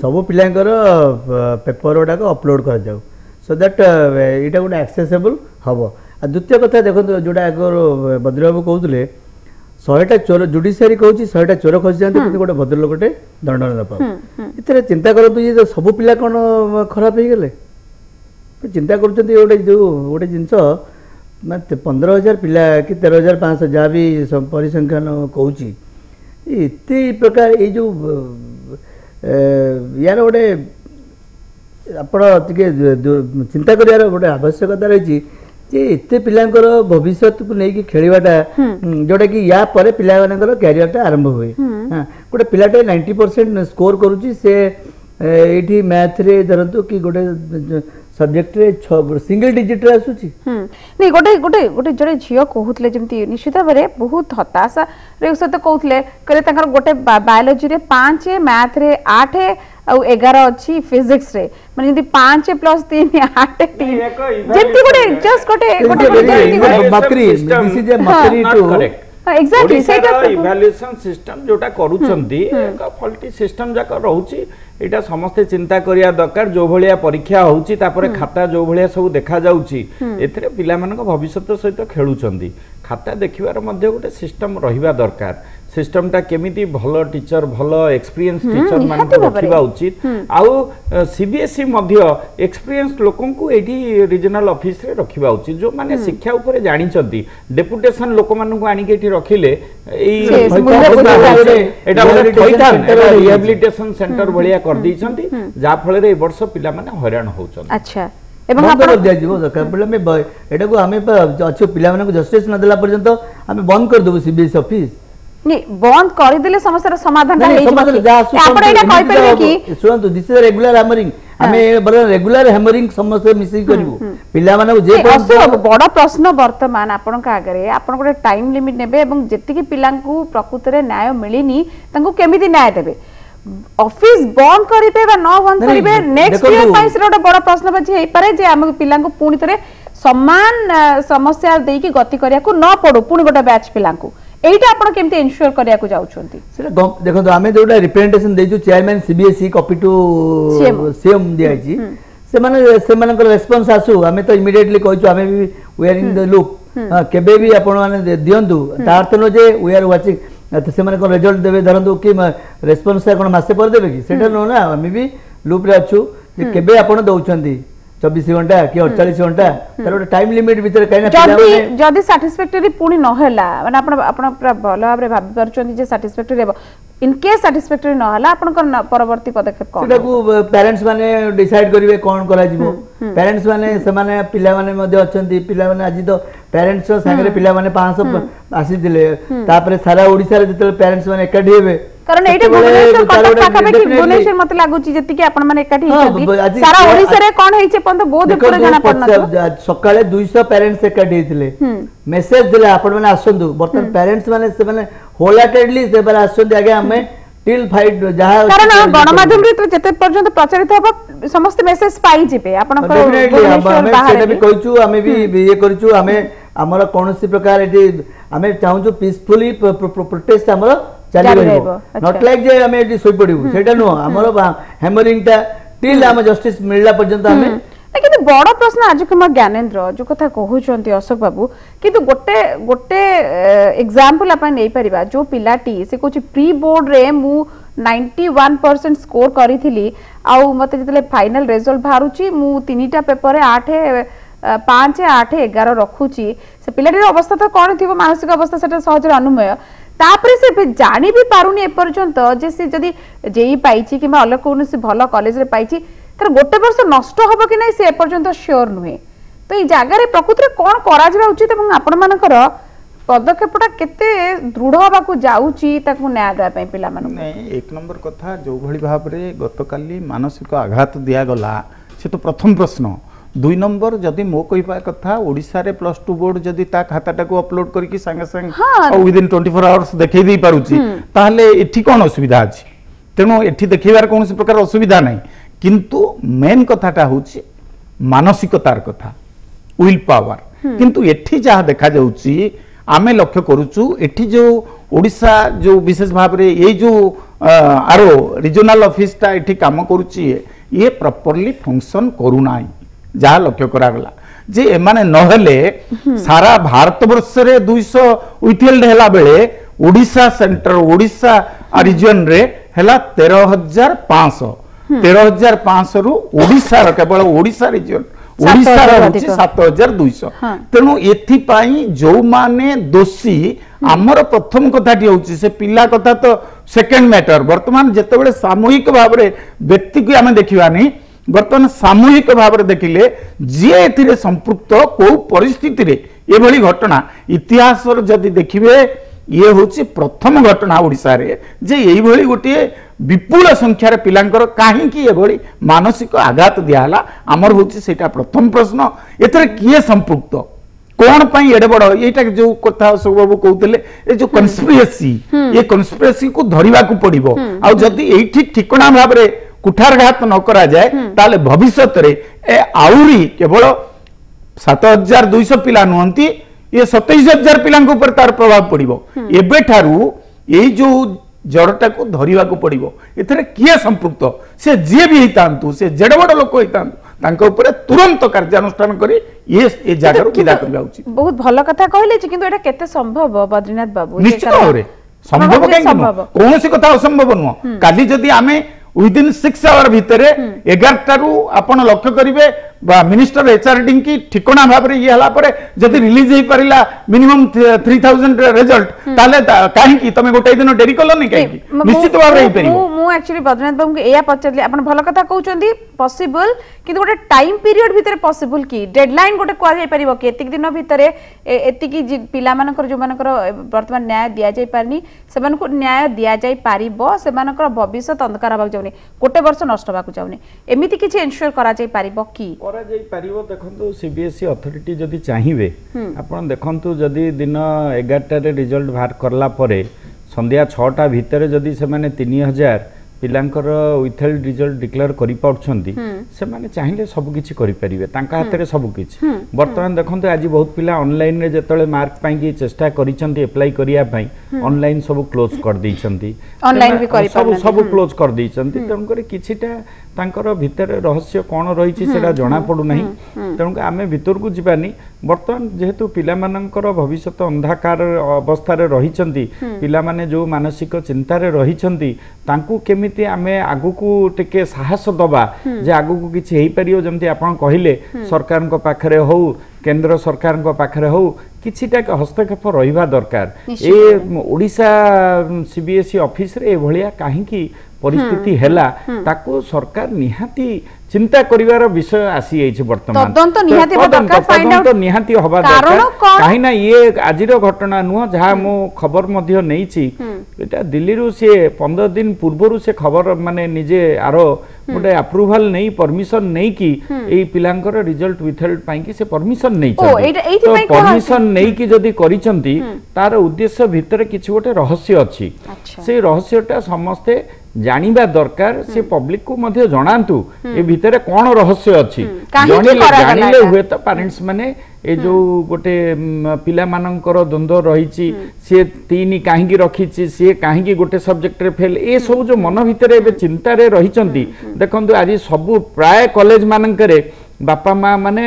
सब पिलांकर पेपर ओटा को अपलोड कर जाऊ सो दैट एटा गोटे एक्सेसिबल हबो आ द्वितीय कथा देखो जोटा आगर बद्रबाबू कहउतले 100टा चोर जुडिशियरी कहउछि 100टा चोर खसि जानते किंतु गोटे भद्रलोकटे दंड न पाउ इतरे चिंता करतु ये सब पिला कोन खराब हे गेले चिंता करछन्ती गोटे जिनस मैं 15,000 पिला कि 13,500 जहाँ भी परिसंख्यान कहूँ इतने प्रकार ये जो यार गोटे आप चिंता कर गोटे आवश्यकता रही एते पिलांकर भविष्य को लेकिन खेलवाटा जोटा कि या पर पिला क्यारियरटा आरंभ हुए गोटे पिलाटे 90% स्कोर करुच्ची से ये मैथ रे धरतु कि गोटे सब्जेक्ट रे सिंगल डिजिट रे आसुची नहीं गोटे गोटे गोटे जड़े झियो कहूतले जेमती निश्चित भाबरे बहुत हताशा रे सहित कहूतले कहले तांकर गोटे बायोलॉजी रे 5 मैथ रे 8 आ 11 अछि फिजिक्स रे माने जदी 5 + 3 8 3 जेमती गोटे जस्ट गोटे मकरी दिस इज ए मकरी टू एग्जैक्टली सेटा इवैल्यूएशन सिस्टम जोटा करूछंती एक फॉल्टी सिस्टम जाक रहउची एटा समस्त चिंता करिया दरकार जो भलिया परीक्षा होउची तापरे खाता जो भलिया सब देखा जाउची एथरे पिला मानक भविष्य सहित खेलुचंती खाता देखिबार मध्ये गोटे सिस्टम रहिबा दरकार सिस्टमटा केमिति भलो टीचर भलो एक्सपीरियंस टीचर मान को रखिबा उचित आउ सीबीएसई मध्ये एक्सपीरियंस लोकन को एठी रीजनल ऑफिस रे रखिबा उचित जो माने शिक्षा ऊपर जानि चंती डेपुटेशन लोक मान को आनी के एठी रखिले एई एटा रिहैबिलिटेशन सेंटर भलिया कर दी चंती जा फल रे ए वर्ष पिला माने हैरान होचन अच्छा एवं आप दिया जीवो दरकार पड़ले में एटा को हमें अच्छे पिला माने को जस्टिस न देला पर्यंत हमें बंद कर देबो सीबीएसई ऑफिस नहीं बंद कर दिले समस्या समाधान आपण एटा कहि परबे कि सुनंतु दिस इज रेगुलर हैमरिंग हमें बड़ा रेगुलर हैमरिंग समस्या मिसी करबो पिला माने जे बड़ा प्रश्न वर्तमान आपण का आगरे आपण गोटे टाइम लिमिट नेबे एवं जेति कि पिला को प्रकृत रे न्याय मिलिनी तांको केमिति न्याय देबे ऑफिस बंद करिबे बा न बंद करिबे नेक्स्ट ईयर पाइस रे बड़ा प्रश्न बची हे पारे जे हम पिला को पुणी तरे समान समस्या देई कि गति करिया को न पड़ो पुणी गोटे बैच पिला को एटा आपण केमते इंश्योर करिया को जाउछंती सेटा देखो हमें जोटा रिप्रेजेंटेशन देजु chairman CBSE copy to CM दियाची से माने रेस्पॉन्स आसु हमें तो इमीडिएटली कहछु हमें भी we are in the loop केबे भी आपण माने दियंतु तार तो जे वी आर वाचिंग से माने को रिजल्ट देबे धरंतु कि रेस्पॉन्स कोन मासे पर देबे कि सेटा न ना हमें भी लूप रे अछु जे केबे आपण दउछंती 24 घंटा कि 48 घंटा तार गोटे टाइम लिमिट भीतर कहीं जदी जदी सैटिस्फैक्टरी पुणी न होला माने आपण पूरा भलो भाबरे भाबी परछन जे सैटिस्फैक्टरी हेबो इन केस सैटिस्फैक्टरी न होला आपण को परवर्ती पदक्षेप कोन सेटा को पेरेंट्स माने डिसाइड करिवे कोन करा जिवो पेरेंट्स माने से माने पिला माने मध्ये अछंती पिला माने आज तो पेरेंट्स संगे पिला माने 500 आसी दिले तापरे सारा ओडिसा रे जते पेरेंट्स माने एकाठी हेबे कारण एटे भुवनेश्वर कटक पाखापाखि भुवनेश्वर मत लागुची जति कि आपण माने एकाठी हिचंती सारा ओडिसा रे कोन हेचे पंत बहुत ऊपर जाना पड़ना सकाळे 200 पेरेंट्स एकाठी हितले मेसेज दिले आपण माने आसंदु बर्तन पेरेंट्स माने से माने होलाटेडली से बार आसंदु आगे हमें टिल फाइट जहा कारण गणमाध्यम रे जते पर्यंत प्रचारित होबा समस्त मेसेज पाई जेबे आपण भुवनेश्वर बाहर भी कहचू हमें भी ये करचू हमें हमर कोनोसी प्रकार एटी हमें चाहू पीसफुली प्रोटेस्ट हमर चाली रहबो नॉट लाइक जे हमें एटी सोई पडिबो सेटा नो हमर हैमरिंग टा टिल हम जस्टिस मिलला पर्यंत हमें लेकिन बड़ प्रश्न आज कुमार ज्ञानेंद्र जो कथा कहउचंती अशोक बाबू किंतु गोटे गोटे एग्जांपल अपन नै परिबा जो पिलाटी से कुछ प्री बोर्ड रे मु 91% स्कोर करिथिली आउ मते जतले फाइनल रिजल्ट बाहरुची मु 3टा पेपर रे 8 5 8 11 रखुची से पिलाटी अवस्था तो कोन थिबो मानसिक अवस्था सेटा सहज अनुमय तापर से जानी भी पारुनी एपर्यंत जे से जदि जेई पाइछि किबा अलग कोनोसी भल कॉलेज रे पाइछि तर गोटे वर्ष नष्ट हबो कि नै से एपर्यंत श्योर नुहे तो ई जागा रे प्रकृति रे कोन करा जिबा उचित एवं आपण मानकर पदक्षेपटा केते दृढ़ हबाकू जाउची ताकू न्याय देबा पई पिला मानू नहीं एक नंबर कथा जो भली भाव रे गतकाली मानसिक आघात दिया गला से तो प्रथम प्रश्न दुई नंबर जदि मो कहिबा कथा ओडिसा रे +2 बोर्ड जदि ता खाताटा को अपलोड करके संगे संगे विदिन 24 आवर्स देखै दी पारुची ताहले एठी कोन असुविधा अछि तेनो एठी देखैबार कोनोसी प्रकार असुविधा नै किंतु मेन कथाटा होची मानसिकतार कथा विल पावर किंतु एठी जहा देखा जाउची आमे लक्ष्य करूचु एठी जो ओडिसा जो विशेष भाव रे ये जो आरो रीजनल ऑफिस ता एठी काम करूची ये प्रॉपर्ली फंक्शन करू नाही जहा लक्ष्य करा गला जे एमाने नहले सारा भारत वर्ष रे 200 विथेल्ड हेला बेले ओडिसा सेंटर ओडिसा रीजन रे हेला 13500 रु ओडिसा रो केवल ओडिसा रीजन ओडिसा रो 7200 तेनु एथि पाई जो माने दोषी हमर प्रथम कथाटी होची से पिला कथा तो सेकंड मैटर वर्तमान जेते बेले सामूहिक भाव रे व्यक्ति को आमे देखिबानी वर्तमान सामूहिक भाव में देखिले जी ए संपृक्त को परिस्थिति रे ये भली घटना इतिहास जदि देखिए ये होची प्रथम घटना ओडिसा रे जे यही भली गोटे विपुल संख्यार पिलांकर काहे कि ये भली मानसिक आघात दियाला हमर होची सेटा प्रथम प्रश्न एतरे किए संपृक्त कौन पाई एडे बड़ एटा जो कथा सब बाबू कहउतले ए जो कन्स्पिरेसी ये कन्स्पिरेसी को धरिबा को पड़िबो आ जदि एठी ठिकणा भाव रे कुठारघात न करा जाए ताले भविष्य रे ए आउरी केवल 7200 पिला नुहंती ये 27000 पिला ऊपर तार प्रभाव पड़िबो एबे ठारू ए जो जड़टा को धरिबा को पड़िबो एथरे किए संपृक्त से जे भी हितांतु से जेड बड़ लोक हितांतु तांका ऊपर तुरंत कार्यानुष्ठान करी ये जागर विदा करबा उचित बहुत भलो कथा कहले किंतु एटा केते संभव बद्रीनाथ बाबू निश्चित भाव संभव कहीं कौन सी कथा असंभव नुह काली जदि आमे विदिन 6 आवर भितर 11 रु आपण लक्ष्य करिवे मिनिस्टर एचआरडी की ठिकणा भाव रे ये हला परे जदि रिलीज हे परिला मिनिमम 3000 रिजल्ट ताले काहे की तमे गोटे दिन डेरी कलो नै काहे की निश्चित भाव रे हे परिबो मु एक्चुअली बद्रीनाथ बाबू के एया पचरले आपण भलो कथा कहउचंदी पॉसिबल किंतु गोटे टाइम पीरियड भितर पॉसिबल की डेडलाइन गोटे कोआ जाय परिबो कि एतिक दिन भितर एति की पिला मानकर जो मानकर वर्तमान न्याय दिया जाय पारनी सेमान को न्याय दिया जाय पारिबो सेमानकर भविष्य अंधकार भाग जाउनी गोटे वर्ष नष्ट भाग जाउनी एमिति किछि एन्श्योर करा जाय पारिबो की करा जाय पारिबो देखंतु सीबीएसई अथॉरिटी जदि चाहिबे आपण देखंतु जदि दिन 11 रे रिजल्ट बाहर करला परे संध्या 6टा भितर जदि से माने 3000 पिलांकर विथेल्ड रिजल्ट डिक्लेयर करि पाउछंती से माने चाहिले सब किछि करि परिबे तांका हाथे सब किछि वर्तमान देखंतु आज बहुत पिला ऑनलाइन रे जेतले मार्क पाई की चेष्टा करिसंती अप्लाई करिया पई ऑनलाइन सब क्लोज कर दैछंती ऑनलाइन भी करि सब क्लोज कर दैछंती तन करे किछिटा तांकर भितर रहस्य कोन रहिछि सेटा जणा पडु नाही तन आमे भितर को जिबानी वर्तमान जेहेतु पिला मानकर भविष्य अंधाकार अवस्था रे रहिछंती पिला माने जो मानसिक चिंता रे रहिछंती तांकू केमिति आमे आगु को टिके साहस दबा जे आगु को किछि हेई परियो जमति आपण कहिले सरकार को पाखरे हो केंद्र सरकार को पाखरे हो किछिटा हस्तक्षेप रहिबा दरकार ए ओडिसा सीबीएसई ऑफिस रे भलिया काहे की परिस्थिति हैला ताको सरकार निहाती चिंता करिवार विषय आसी आइछ वर्तमान तदंत निहाती दरकार फाइंड आउट निहाती हबा दरकार काहे ना ये आजिर घटना नुह जहा मो खबर मध्य नैछि एटा दिल्ली रु से 15 दिन पूर्वरु से खबर माने निजे आरो गोटे अप्रूवल नै परमिशन नै कि एई पिलांकर रिजल्ट विथेल्ड पाई कि से परमिशन नै छै तो परमिशन नै कि जदी करिसंती तार उद्देश्य भितर किछि गोटे रहस्य अछि से रहस्यटा समस्ते जानिबा दरकार से पब्लिक को मध्य जणांतु ए भितर कोन रहस्य अछि जानिले हुए त पेरेंट्स माने ए जो गोटे पिला मानकर द्वंद्व रहिछि से 3 काहेकि रखिछि से काहेकि गोटे सब्जेक्ट रे फेल ए सब जो मन भितर ए चिंता रे रहिचंती देखंतु आज सब प्राय कॉलेज मानकरे बापा माँ माने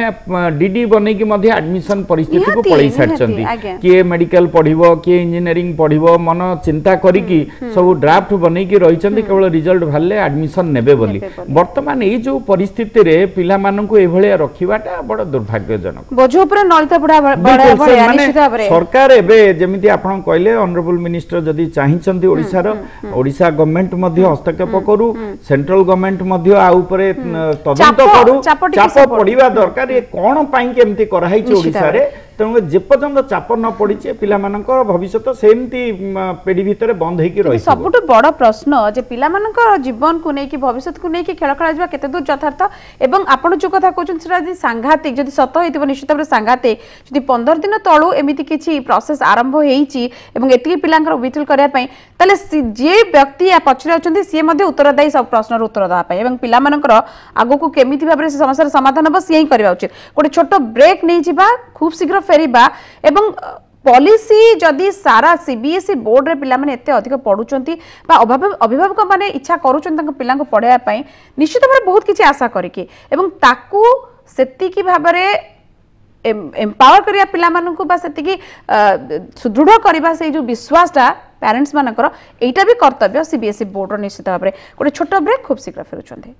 डीडी बनेकी मध्य एडमिशन परिस्थिति को निहाती, पड़ै निहाती, सारचंती आज्ञा। किए मेडिकल पढ़िबो किए इंजीनियरिंग पढ़िबो मन चिंता करिकी सब ड्राफ्ट बनेकी रहिचंती केवल रिजल्ट भाले एडमिशन नेबे बोली वर्तमान ए जो परिस्थिति रे पिला माननकु ए भलिया रखिबाटा बड़ दुर्भाग्यजनक बोझ ऊपर नलिता बुढ़ा बिल्कुल बड़े सर, निश्चित भाव में सरकार एबे जेमिति आपण कहले ऑनरेबल मिनिस्टर जदि चाहिचंती ओडिसा रो ओडिसा गवर्नमेंट मध्य हस्तक्षेप करू सेंट्रल गवर्नमेंट मध्य आ ऊपरे तदंत करू चाप टिके चाप support। पड़िबा दरकार ए कोन पई केमति कराई निश्चित ओडिसा रे तेणु जे पर्यंत चाप न पड़ीचे पिला मानकर भविष्य सेमती पेढ़ी भितर बंद होई रही सबुठ बड़ प्रश्न जे पिला मानकर जीवन को लेकिन भविष्य को लेकिन खेल खेला केते दूर यथार्थ एवं आपण जो कथा कहछन सेटा जदि सांघातिक जदि सत होइतिबो निश्चित भाबरे सांघातिक जदि 15 दिन तळू एमिति किछि प्रोसेस आरंभ हेइछि एवं एति पिलांकर विटल करिया पई तले जे व्यक्ति या पछरे अछन्ती से मध्ये उत्तरदायी सब प्रश्नर उत्तर दवा पई एवं पिला मानकर आगो को केमिति भाबरे से समस्यार समाधान हो से ही करबा उचित गोटे छोटो ब्रेक नै जिबा खूब शीघ्र फेरिबा एवं पॉलिसी जदि सारा सीबीएसई बोर्ड रे पिला माने एते अधिक पढुचंती बा अभिभावक माने इच्छा करूचंती तांको पिला को पढाया पई निश्चित भाबरे बहुत किछि आशा करिके एवं ताकू सेति की भाबरे एम्पावर करिया पिला मानकु बा सेति की सुदृढ़ करिबा से जो विश्वासटा पेरेंट्स मानकर एटा भी कर्तव्य सीबीएसई बोर्ड रो निश्चित भाबरे गोटे छोटो ब्रेक खूब शीघ्र फेरुचंती।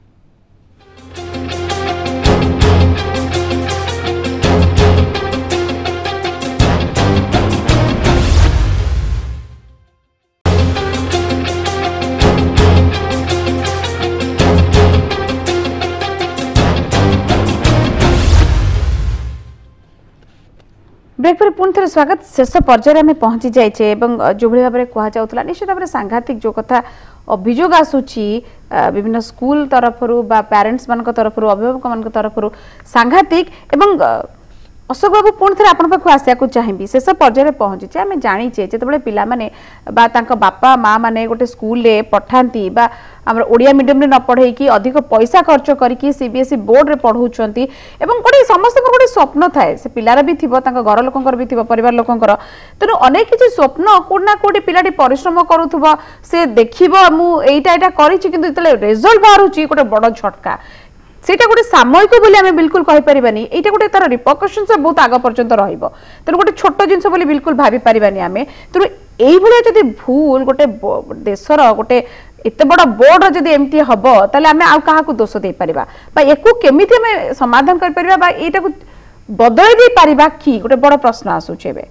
ब्रेक पर पुणी थे स्वागत शेष पर्यायर में पहुंची जाइए जो भाई भाव में कहला निश्चित भाव में सांघातिक जो कथा अभियोग आसूची विभिन्न स्कूल तरफ पेरेंट्स मान तरफ अभिभावक मान तरफ सांघातिक एवं अशोक बाबू पुणी थे आपण पाखु आसिया चाहिए शेष पर्यायर पहुंची आम जाचे जो पिला माने बा तांका बापा माँ माने गोटे स्कूल रे पठांती बा आम ओडिया मीडियम रे न पढ़े कि अधिक पैसा खर्च करके सीबीएसई बोर्ड रे पढ़ाउछंती एवं गोटे समस्त गोटे स्वप्न थाए से पिलार भी थिबो तांका घर लोकंकर भी थिबो परिवार लोकंकर तेणु अनेक किछि स्वप्न कोना कोटी पिलाटी परिश्रम करूथबो से देखिबो मु एटा एटा करिछि किंतु जतले रिजल्ट बाहरुछि गोटे बड़ झटका सेटा गोटे सामयिक बोली आम बिल्कुल कहि परिबानी एटा गोटे तार रिपरकशन से बहुत आग पर्यंत रहिबो तेणु गोटे छोट जिनस बोली बिल्कुल भाबी परिबानी आमे तेणु एई भलिया जदि भूल गोटे देशर गोटे एते बड़ बोर्ड जदि एमती हबो ताले आमे आ काहा को दोष दे परिबा बा एको केमिति आमे समाधान कर परिबा बा एटा को बदल दे परिबा की गोटे बड़ प्रश्न आसु छेबे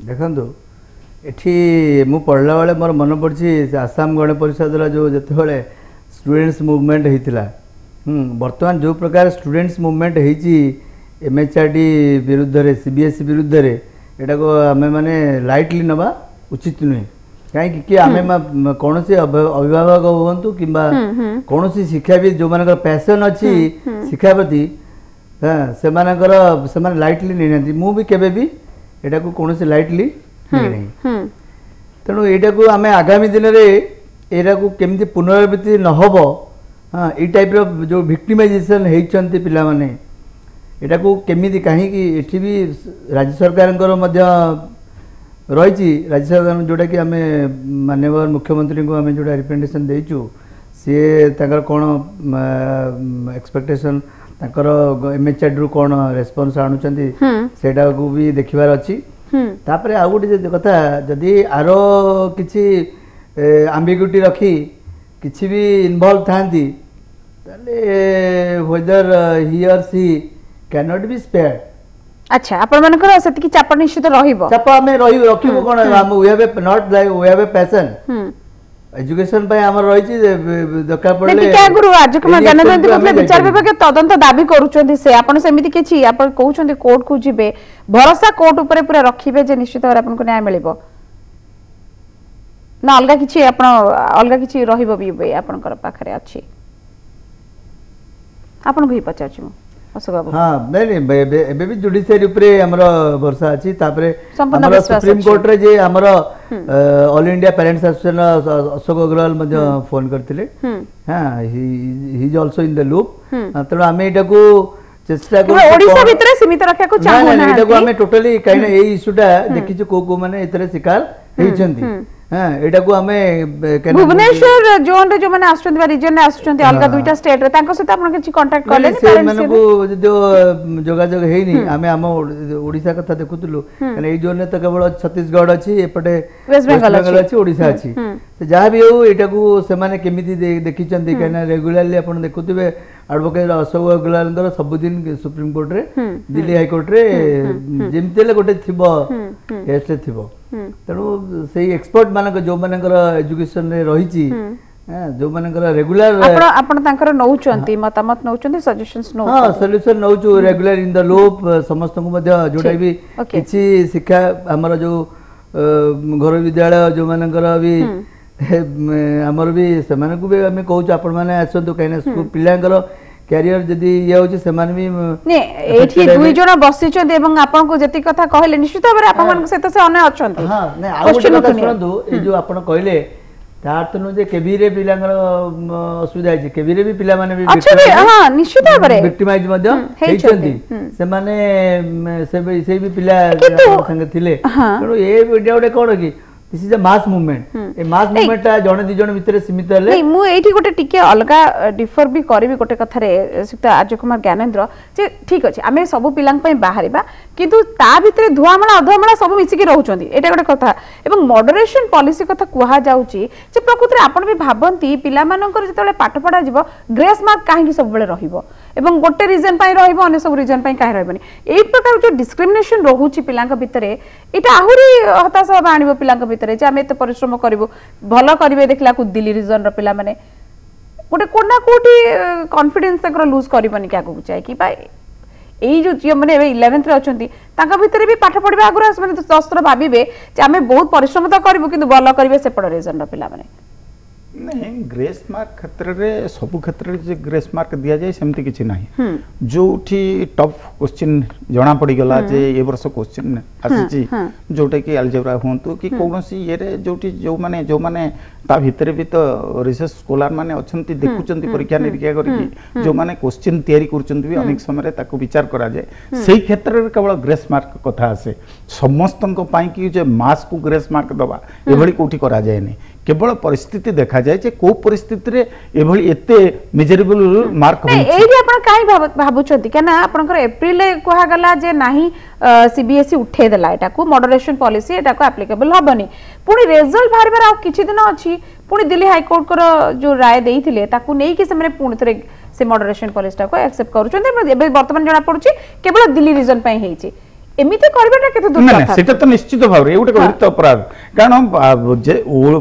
देखंतु एठी मु पढ़ला वाले मोर मन पड़छि आसाम गण परिषद रा जो जते बेले स्टूडेंट्स मूवमेंट हेतिला वर्तमान जो प्रकार स्टूडेंट्स मूवमेंट हेछि एमएचआरडी विरुद्ध रे सीबीएसई विरुद्ध रे एटा को आमे माने लाइटली नबा उचित नुहे कहीं कि आमे कौन से अभिभावक हुंतु किंबा कौन सी शिक्षा भी जो मानकर पैशन अच्छी शिक्षा प्रति हाँ से मानकर लाइटली नहीं नांती मु भी केबे भी एटा को कौन से लाइटली नहीं तेणु एटा को आमे आगामी दिन रे एटा को केमती पुनरावृत्ति न होबो हाँ ये टाइप रो जो विक्टिमाइजेशन हेइचंती पिला माने एटा को केमिति काहे कि एठी भी राज्य सरकारनकर मध्य रही राज्य सरकार जोटा कि आम माननीय मुख्यमंत्री को आम जोटा रिप्रेजेंटेशन देचु सी ताकर कौन एक्सपेक्टेशन ताकर एमएचआरडी रु कौन रेस्पॉन्स आणुचंती सेटा को भी देखिबार अछि तापरे आ गोटे कथा जदि आरो किछि एम्बिग्युटी रखी किछि भी इन्वॉल्व थांती ताले वेदर ही और सी कैन नॉट बी स्पेयर्ड अच्छा आपण मानकर सेति चाप निश्चित रहिबो चाप हमें रखिबो कोन हम we have a not like we have a passion education पे हमर रही छी दरकार पड़ले ठीक है गुरु आज को जनजाति मतलब विचार विभाग तदंत दाबी करूछंती से आपण सेमिति किछि आपण कहउछंती कोर्ट को जिबे भरोसा कोर्ट ऊपर पूरा रखिबे जे निश्चित और आपण को न्याय मिलिबो ना अलगा किछि आपण अलगा किछि रहिबो भी आपनकर पाखरे अछि आपण भी पचाछु अशोक बाबू हाँ नहीं नहीं एबे भी जुडिशियरी उपरे हमर भरोसा अछि तापरे संपूर्ण हमर विश्वास सुप्रीम अछि। कोर्ट रे जे हमर all India parents association Ashok Agarwal मध्य फोन करथिले हां he is also in the loop तनो आमे एटा को चेष्टा को ओडिसा भितरे सीमित रखा को चाहू ना एटा को आमे टोटली काइना ए इशूटा देखिछु को माने एतरे शिकार हेइचंती हाँ एटा को हमें भुवनेश्वर जोन रे जो माने आसुचंती बा रीजन रे आसुचंती अलगा दुईटा स्टेट रे तांको सहित आपण किछि कांटेक्ट करले से माने को जो जोगाजोग हेनी आमे हम ओडिसा कथा देखुतलु कने ए जोन तो केवल छत्तीसगढ़ अछि एपटे वेस्ट बंगाल अछि ओडिसा अछि तो जहाँ भी हो एटा को से माने केमिति देखिचंती कने रेगुलरली आपण देखुतबे एडवोकेट अशोक अग्रवाल सबुदिन सुप्रीम कोर्ट रे दिल्ली हाई कोर्ट रे जेमतेले गोटे थिबो केस रे थिबो तेणु से एक्सपर्ट मानक जो मानकर एजुकेशन रे रहिची जो मानकर रेगुलर आपण तांकर नौचंती मतामत नौचंती सजेशंस नौ हां सॉल्यूशन नौचु रेगुलर इन द लूप समस्त को मध्य जोडा भी किछि शिक्षा हमर जो घर विद्यालय जो मानकर भी हमर भी सेमान को भी हमें कहू आपण माने आसंतु कहिना स्कूल पिलांकर कैरियर जदी ये होची सेमान भी ने एठी दुई जण बसिचंती एवं आपन को जति कथा कहले निश्चित भाबरे आपन मन सहित से अने अछंती हां ने आ गोटे कथा सुनदु ए जो आपन कहले तार तनु जे केबी रे पिलांगर असुविधा है केबी रे भी पिला माने भी अच्छा हां निश्चित भाबरे विक्टिमाइज मध्य हेचंती से माने से भी पिला संग थिले तो ए वीडियो गोटे कोन की this is a mass movement A mass movement जण दि जण भितर सीमित हले नहीं मु एठी गोटे टिके अलगा डिफर भी करबी गोटे कथा रे सिक्ता आज कुमार ज्ञानेंद्र जे ठीक अछि आमे सब पिलांग पय बाहरिबा किंतु ता भितर धुआमणा अधमणा सब मिछि के रहउचंदी एटा गोटे कथा एवं मॉडरेशन पॉलिसी कथा कुहा जाउची जे प्रकृति रे आपण भी भाबंती पिला मानकर जतले पाठ पढा जिवो ग्रेस मार्क काहे की सब बेले रहिबो एवं गोटे रीजन पय रहिबो अन्य सब रीजन पय काहे रहबनी एई प्रकार जो डिस्क्रिमिनेशन रहउची पिलांग भितर एटा आहुरी हताश होबा आनिबो पिलांग भितर जे आमे त परिश्रम करिवो भलो करिवे देखला कु दिल्ली रीजन र पिला माने गोटे कोना कोठी कॉन्फिडेंस तकर लूज करिवनी क्या को चाहे कि भाई एई जो जियो माने 11th रे अछंती ताका भितर भी पाठ पढिबा आगुरा माने 10 थर भाबिबे जे आमे बहुत परिश्रम त करिवो किंतु भलो करिवे से पड रीजन र पिला माने नहीं ग्रेस मार्क क्षेत्र रे सब क्षेत्र रे जे ग्रेस मार्क दिया जाए सेमती किछि नाही जोठी टफ क्वेश्चन जणा पड़ी गला जे ए वर्ष क्वेश्चन आसीची जोटा कि अलजेब्रा होंतु कि कोनोसी ये रे जोठी जो माने ता भितर भी तो रिसर्च स्कॉलर माने अछंती देखुचंती परीक्षा निरीक्षा करी जो माने क्वेश्चन तयारी करचंती भी अनेक समय रे ताको विचार करा जाए सेही क्षेत्र रे केवल ग्रेस मार्क कथा आसे समस्तन को पाई कि जे मास को ग्रेस मार्क दबा एभली कोठी करा जाए नै केवल परिस्थिति देखा जाए जे को परिस्थिति रे एभली एते मेजरेबल मार्क होई नै एही आपण काई भाबुचंती केना आपनकर अप्रैल ले कोहा गला जे नाही सीबीएसई उठे देला एटा को मॉडरेशन पॉलिसी एटा को एप्लीकेबल हबनी पुनी रिजल्ट बाहर आ किछि दिन अछि पुनी दिल्ली हाई कोर्ट कर जो राय देइथिले ताकू नै कि से पुनी थरे से मॉडरेशन पॉलिसी को एक्सेप्ट करूचंती एबे वर्तमान जणा पडुची केवल दिल्ली रीजन पय हेछि एमिते करबेटा केते दूर कथा सेटा तो निश्चित भाव रे उटे गृहीत अपराध कारण जे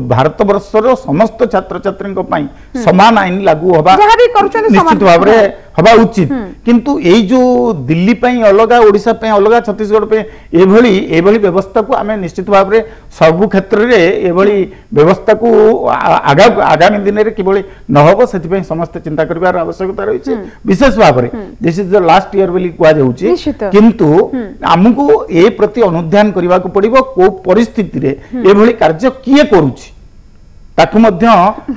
भारत वर्षर समस्त छात्र छात्री को पई समान आईन लागू होबा निश्चित भाव रे हबा उचित किंतु एई जो दिल्ली पई अलगा ओडिसा पई अलगा छत्तीसगढ़ पे एभली व्यवस्था को आमे निश्चित भाव रे सब क्षेत्र रे एभली व्यवस्था को आगामी दिन रे किबळी न होबो सेति पई समस्त चिंता करबार आवश्यकता रही छै विशेष भाव रे this is the last year बोली कुआ जाउची किंतु हमको ए प्रति अनुध्यान करबा को पड़िबो को परिस्थिति रे एभली कार्य किए करूची ताकू मध्य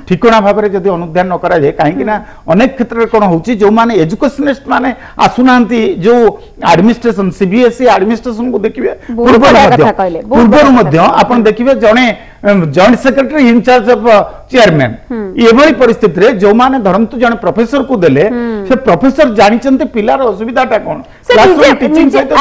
ठिकणा भाव में जब अनुध्यान न करा जाए कहीं अनेक क्षेत्र में कौन होची जो माने एजुकेशनिस्ट माने आसुनांती जो एडमिनिस्ट्रेशन सीबीएसई एडमिनिस्ट्रेशन को देखिए पूर्व मध्य आपण देखिए जड़े joint secretary incharge of chairman एभली परिस्थिति रे जो माने धरंतु जने प्रोफेसर को देले से प्रोफेसर जानिचंते पिलार असुविधाटा कोन क्लासरूम टीचिंग सहित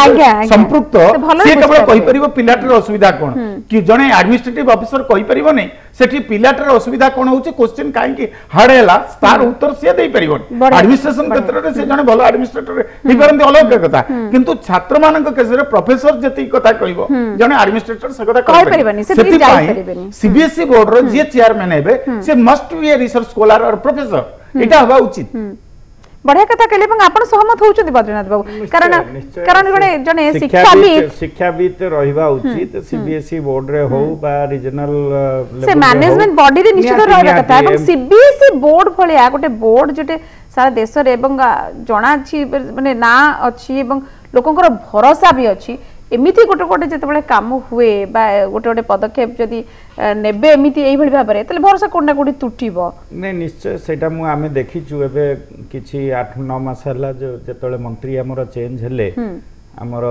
संपृक्त से केवल कहि परिबो पिलाटर असुविधा कोन कि जने एडमिनिस्ट्रेटिव ऑफिसर कहि परिबो नै सेठी पिलाटर असुविधा कोन होची क्वेश्चन काहे कि हार्ड हैला तार उत्तर से देई परिबो एडमिनिस्ट्रेशन क्षेत्र रे से जने भलो एडमिनिस्ट्रेटर हि करंती अलग कथा किंतु छात्र मानक केस रे प्रोफेसर जति कथा कहिबो जने एडमिनिस्ट्रेटर से कथा कहि परिबोनी सेठी जाई सीबीएसई बोर्ड रो जे चेयरमैन हेबे से must be a research scholar और प्रोफेसर एटा हवा उचित बढ़िया कथा कहले पण आपण सहमत होउछथि बद्रीनाथ बाबू कारण गणे जने शिक्षाविद रहिबा उचित सीबीएसई बोर्ड रे हो बा रीजनल लेवल से मैनेजमेंट बॉडी रे निश्चित रहबा कथा एवं सीबीएसई बोर्ड भलिया गोटे बोर्ड जेटे सारा देश रे एवं जणा छी माने ना अछि एवं लोकंकर भरोसा भी अछि एमिति गोटे गोटे जेतेबेले काम हुए बा गोटे गोटे पदक्षेप जदि नेबे एमिति एई भली भाबरे तले भरोसा कोना कोडी तुटिबो नै निश्चय सेटा मु आमे देखिचु एबे किछि 8-9 मास हला जो जेतले मंत्री हमर चेंज हेले आमर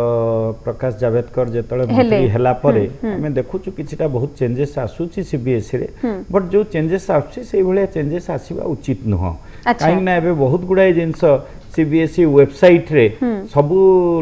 प्रकाश जावेदकर जेतले मंत्री हैला परे हमें देखुछु किछिटा बहुत चेंजेस आसुची सीबीएसई रे बट जो चेंजेस आसुची से भले चेंजेस आसीबा उचित नुह काई ना एबे बहुत गुडाय जिंस सीबीएसई वेबसाइट रे सबु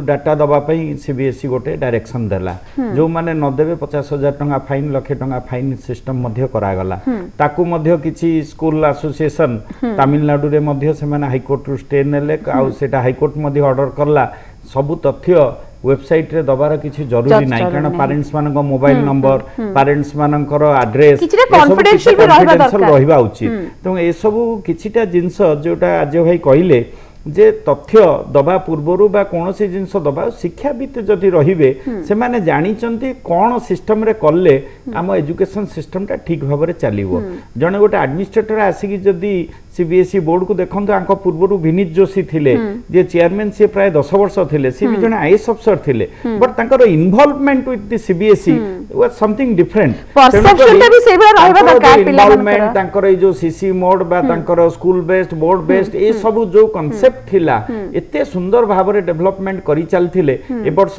डाटा दबा पई सीबीएसई गोटे डायरेक्शन देला जो माने न देबे 50,000 टंका फाइन लाख टंका फाइन सिस्टम मध्य करा गला ताकू मध्य किछि स्कूल एसोसिएशन तमिलनाडु रे मध्य से माने हाई कोर्ट रु स्टे नेले आ सेटा हाई कोर्ट मध्य ऑर्डर करला सबु तथ्य वेबसाइट रे दबार किछि जरूरी नाही कारण पेरेंट्स मानक मोबाइल नंबर पेरेंट्स मानकर एड्रेस किछि कॉन्फिडेंशियल भी रहबा दरकार रहबा उचित तो ए सब किछिटा जिंस जोटा आज भाई कहिले जे तथ्य दबा पूर्वरु बा कोनोसी जिंस दबा शिक्षाविद जदि रहिबे से माने जानि चंती कोन सिस्टम रे करले आम एजुकेशन सिस्टम टा ठीक भाव रे चलिवो जने गोटे एडमिनिस्ट्रेटर आसी कि जदि सीबीएसई बोर्ड को देखंतु आंको पूर्वरु विनीत जोशी थिले जे चेयरमैन से प्राय 10 वर्ष थिले से भी जने आईएएस अफसर थिले बट तांकर involvement with the CBSE was something different perception टा भी सेबा रहबा दरकार पिला इन्वॉल्वमेंट तांकर ए जो सीसी मोड बा तांकर स्कूल बेस्ड बोर्ड बेस्ड ए सब जो कांसेप्ट थिला एते सुंदर भाव रे डेवलपमेंट करि चलथिले ए वर्ष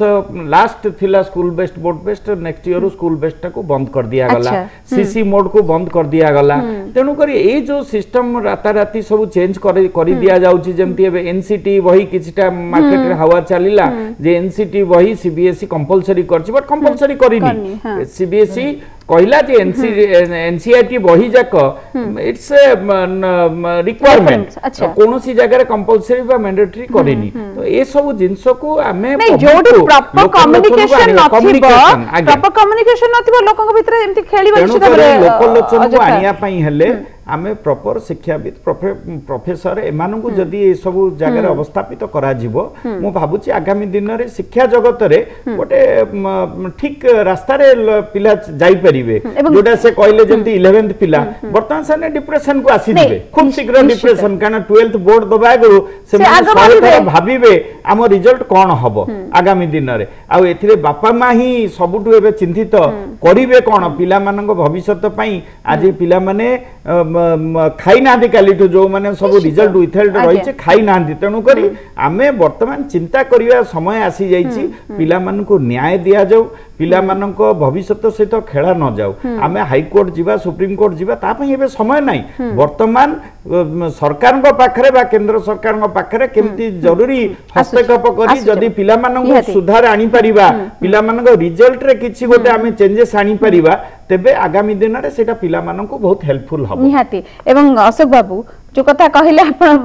लास्ट थिला school based board based next year school based टा को बंद कर दिया गला सीसी मोड को बंद कर दिया गला तेनु करी ए जो सिस्टम राती सब चेंज करी दिया जाउची जेमती एबे एनसीटी वही किछटा मार्केट रे हवा चलिला जे एनसीटी वही सीबीएसई कंपलसरी करछि बट कंपलसरी करिनी सीबीएसई कहला जे एनसीईआरटी वही जाक इट्स रिक्वायरमेंट कोनोसी जगह रे कंपलसरी बा मैंडेटरी करिनी तो ए सब जिंस को हमें जोडी प्रॉपर कम्युनिकेशन नथिबो प्रॉपर कम्युनिकेशन नथिबो लोकक भितर एमती खेलिबा छै तबरे लोकलोचन को आनिया पई हेले आमे प्रॉपर शिक्षाविद प्रोफेसर एमानन को जदी ए सब जगह रे अवस्थापित करा जिवो मु भाबुची आगामी दिन रे शिक्षा जगत रे गोटे ठीक रास्ता रे पिला जाई परिबे जोटा से कहले जंती 11th पिला वर्तमान से डिप्रेशन को आसी दिबे खूब शीघ्र डिप्रेशन काना 12th बोर्ड दबा गरो से भाबिबे आम रिजल्ट कोन हबो आगामी दिन रे आ एथिरे बापा मा ही सबुटु एबे चिंतित करिवे कोन पिला मानन भविष्यत पई आज पिला माने खाई ना काली जो मैंने सब रिजल्ट विथहेल्ड रही खाई ना तेणु करी आमे वर्तमान चिंता करिया समय आसी जाइछि पिला मानन को न्याय दिया जाऊ पिला मानन को भविष्यत सहित खेला न जाऊ आमे हाई कोर्ट जीवा सुप्रीम कोर्ट जीवा ता पई एबे समय नाही वर्तमान सरकार को पाखरे बा केंद्र सरकार को पाखरे केमती जरूरी हस्तक्षेप करी जदी पिला मानन को सुधार आनी परिबा पिला मानन को रिजल्ट रे किछि गोटे आमे चेंजेस आनी परिबा तेबे आगामी दिन रे सेटा पिला मानन को बहुत हेल्पफुल हबो निहाती एवं अशोक बाबू जो कथा कहले आपण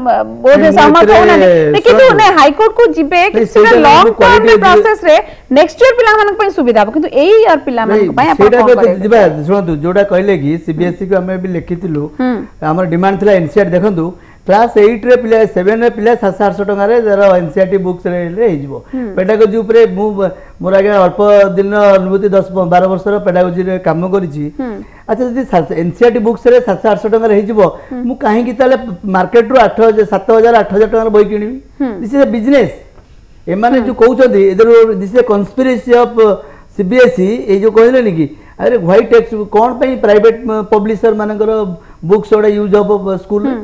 बोधे सहमत होना लेकिन तो ने हाई कोर्ट को जिबे किसी लॉन्ग टर्म प्रोसेस रे नेक्स्ट ईयर पिला मानन पई सुविधा हो किंतु एई ईयर पिला मानन पई आपण को करे जिबा सुनतु जोडा कहले कि सीबीएसई को हमें भी लिखितिलु हमर डिमांड थिला एनसीआर देखंतु क्लास 8 रे पिला 7 रे पिला 700 टका रे जरा एनसीईआरटी बुक्स रे हेजिबो पेडागोजी ऊपर मोर आगे अल्प दिन अनुभूति 10-12 वर्ष रो पेडागोजी रे काम करिछि अच्छा जदी एनसीईआरटी बुक्स रे 700 टका रे हेजिबो मु काहे कि ताले मार्केट रो 7,000-8,000 टका बई किनिबी दिस इज अ बिजनेस ए माने जो कहउछथि इधर this is a conspiracy of CBSE ए जो कहले नि कि अरे व्हाइट टेक्स्ट कोन पई प्राइवेट पब्लिशर मानकर बुक्स ओडा यूज ऑफ स्कूल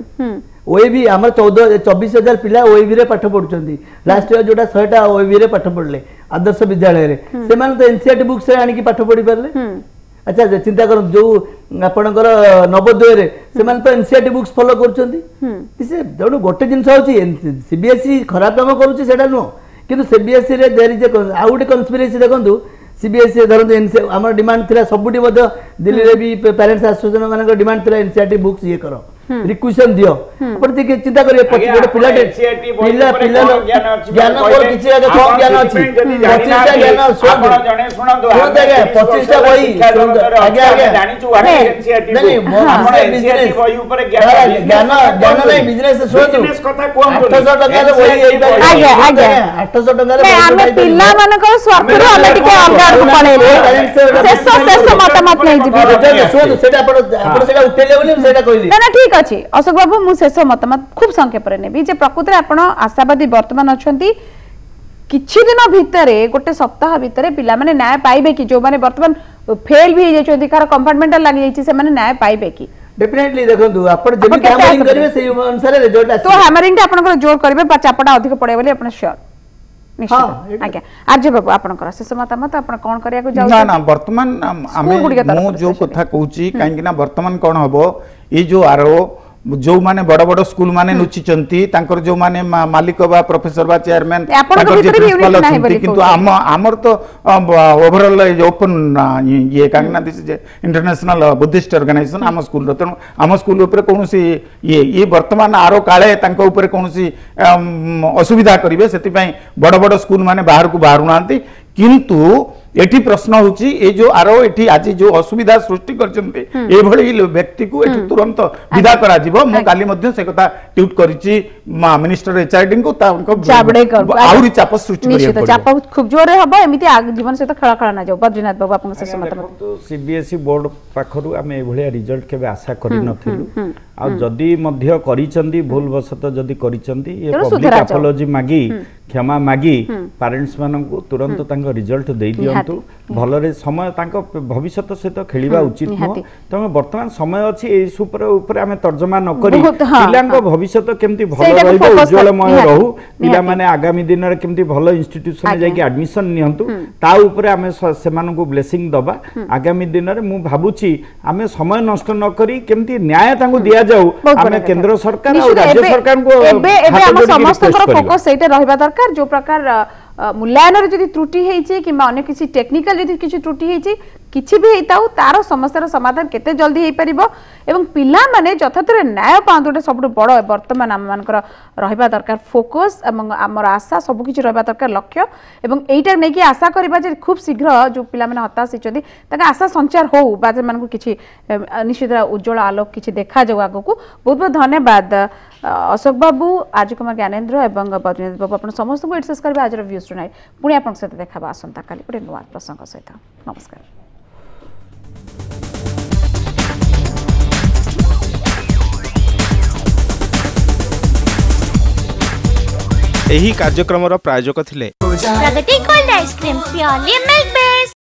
ओएबी हमर 24,000 पिला ओएबी रे पाठ पढुचंती लास्ट ईयर जोटा 100टा ओएबी रे पाठ पढले आदर्श विद्यालय रे से मान तो एनसीईआरटी बुक्स रे आनी की पाठ पढी परले अच्छा चिंता कर जो आपनकर नवोदय रे से मान तो एनसीईआरटी बुक्स फॉलो करचंती से दोनो गोटे जिंस होची सीबीएसई खराब काम करूची सेटा नो किंतु सीबीएसई रे there is uh Gute conspiracy देखंतु सीबीएसई धरन एनसीईआर हमर डिमांड थिला सबुटी मध्ये दिल्ली रे भी पेरेंट्स एसोसिएशन मानकर डिमांड थिला एनसीईआरटी बुक्स ये करो रिक्वेशन दियो अपन देखि चिंता करिए पछ गोटे पिला ज्ञान और किछि आगे कम ज्ञान अछि 25टा ज्ञान सुन जणे सुनंदो 25टा बही आगे आगे जानि छु एनसीईआरटी नहीं आपण एनसीईआरटी बही ऊपर ज्ञान नहीं बिजनेस सुन बिजनेस कथा कोन 800 टका रे बही आगे 800 टका रे हम पिला मानकर स्वार्थ रो अलग के ऑर्डर पळेले शेष मत नहीं जिबी सुन सेटा आपण सेटा उठेले बोली सेटा कहली ना ठीक अछि अशोक बाबू मु शेष मत खूब संक्षेप रे नेबी जे प्रकृति रे आपण आशावादी वर्तमान अछंती किछि दिन भितरे गोटे सप्ताह भितरे पिला माने न्याय पाइबे कि जो माने वर्तमान फेल भी जे चोदी कार कंपार्टमेंटल लागि जाइछि से माने न्याय पाइबे कि डेफिनेटली देखंतु आपण जति हैमरिंग करिवे सेही अनुसार रिजल्ट आसी तो हैमरिंग ता आपण जोर करिवे चापटा अधिक पड़े बोली आपण श्योर निश्चित आज्ञा आर्य बाबू आपनकर शेष मतामत आपण कोन करिया को जाउ ना ना वर्तमान आमे मु जो कथा कहूची काहेकि ना वर्तमान कोन हबो ई जो आरो जो माने बड़ बड़ स्कूल माने नुचिचंती तांकर जो माने मालिक बा प्रोफेसर बा चेयरमैन तांकर जे प्रिंसिपल अछंती किंतु हमर तो ओवरऑल ओपन ये कांगना दिस जे इंटरनेशनल बुद्धिस्ट ऑर्गेनाइजेशन हम स्कूल रो तनो हम स्कूल ऊपर कोनोसी ये वर्तमान आरो काळे तांको ऊपर कोनोसी असुविधा करिवे सेति पई बड़ बड़ स्कूल माने बाहर को बाहर नांती किंतु एठी प्रश्न होची ए जो आरो एठी आज जो असुविधा सृष्टि करचंती ए भली व्यक्ति को एठी तुरंत विदा करा जीवो मो काली मध्ये से कथा ट्वीट करिची मिनिस्टर एचआरडी को तांको आउरी चाप सृष्टि करिया निश्चित चाप खूब जोरे हबो एमिति जीवन से तो खेला खेला ना जाऊ बद्रीनाथ बाबू आपन से मत तो सीबीएसई बोर्ड पाखरु आमे ए भलिया रिजल्ट केबे आशा करि नथिलु आ जदी मध्य करिचंदी भूल वसत जदी करिचंदी ए पब्लिक अपोलॉजी मागी क्षमा मागी पेरेंट्स मानन को तुरंत तांको रिजल्ट दे दियंतु भलरे समय तांको भविष्यत से तो खेलिबा उचित न तमे वर्तमान समय अछि ए सुपर ऊपर आमे तर्जमा न करी पिलांको भविष्यत केमति भलो रहइबो उज्जवलमय रहू पिला माने आगामी दिन रे केमति भलो इंस्टीट्यूशन जाय कि एडमिशन नियंतु ता ऊपर आमे सेमान को ब्लेसिंग दबा आगामी दिन रे मु भाबुची आमे समय नष्ट न करी केमति न्याय तांको दिया जाऊ आमे केंद्र सरकार और राज्य सरकार को एबे हम समस्त फोकस सेटे रहबा दरकार जो प्रकार मूल्यांकन जदि त्रुटि हेछि कि अन्य किसी टेक्निकल जदि किछि त्रुटि हेछि किछि भी हेताउ तार समस्यार समाधान केते जल्दी हेइ परिबो एवं पिला माने जथातरे न्याय पांतोटे सबटु बड़ वर्तमान आम मानकर रहबा दरकार फोकस एवं हमर आशा सब किछि रहबा दरकार लक्ष्य एवं एइटा नै कि आशा करबा जे खूब शीघ्र जो पिला माने हताश हिचंदी ताका आशा संचार हो बाजे मानकु किछि निश्चित उज्जवल आलोक किछि देखा जाऊ आगो को बहुत बहुत धन्यवाद अशोक बाबू आज कुमार ज्ञानेन्द्र एवं बद्रीनाथ बाबू अपन समस्त को एक्सेस करबा आज व्यूज टुनाइट पुणी आपन सहित देखाबा आसंता काली पुणे नुआ प्रसंग सहित नमस्कार। एही कार्यक्रमर प्रायोजक थिले Pragati cold ice cream purely milk based.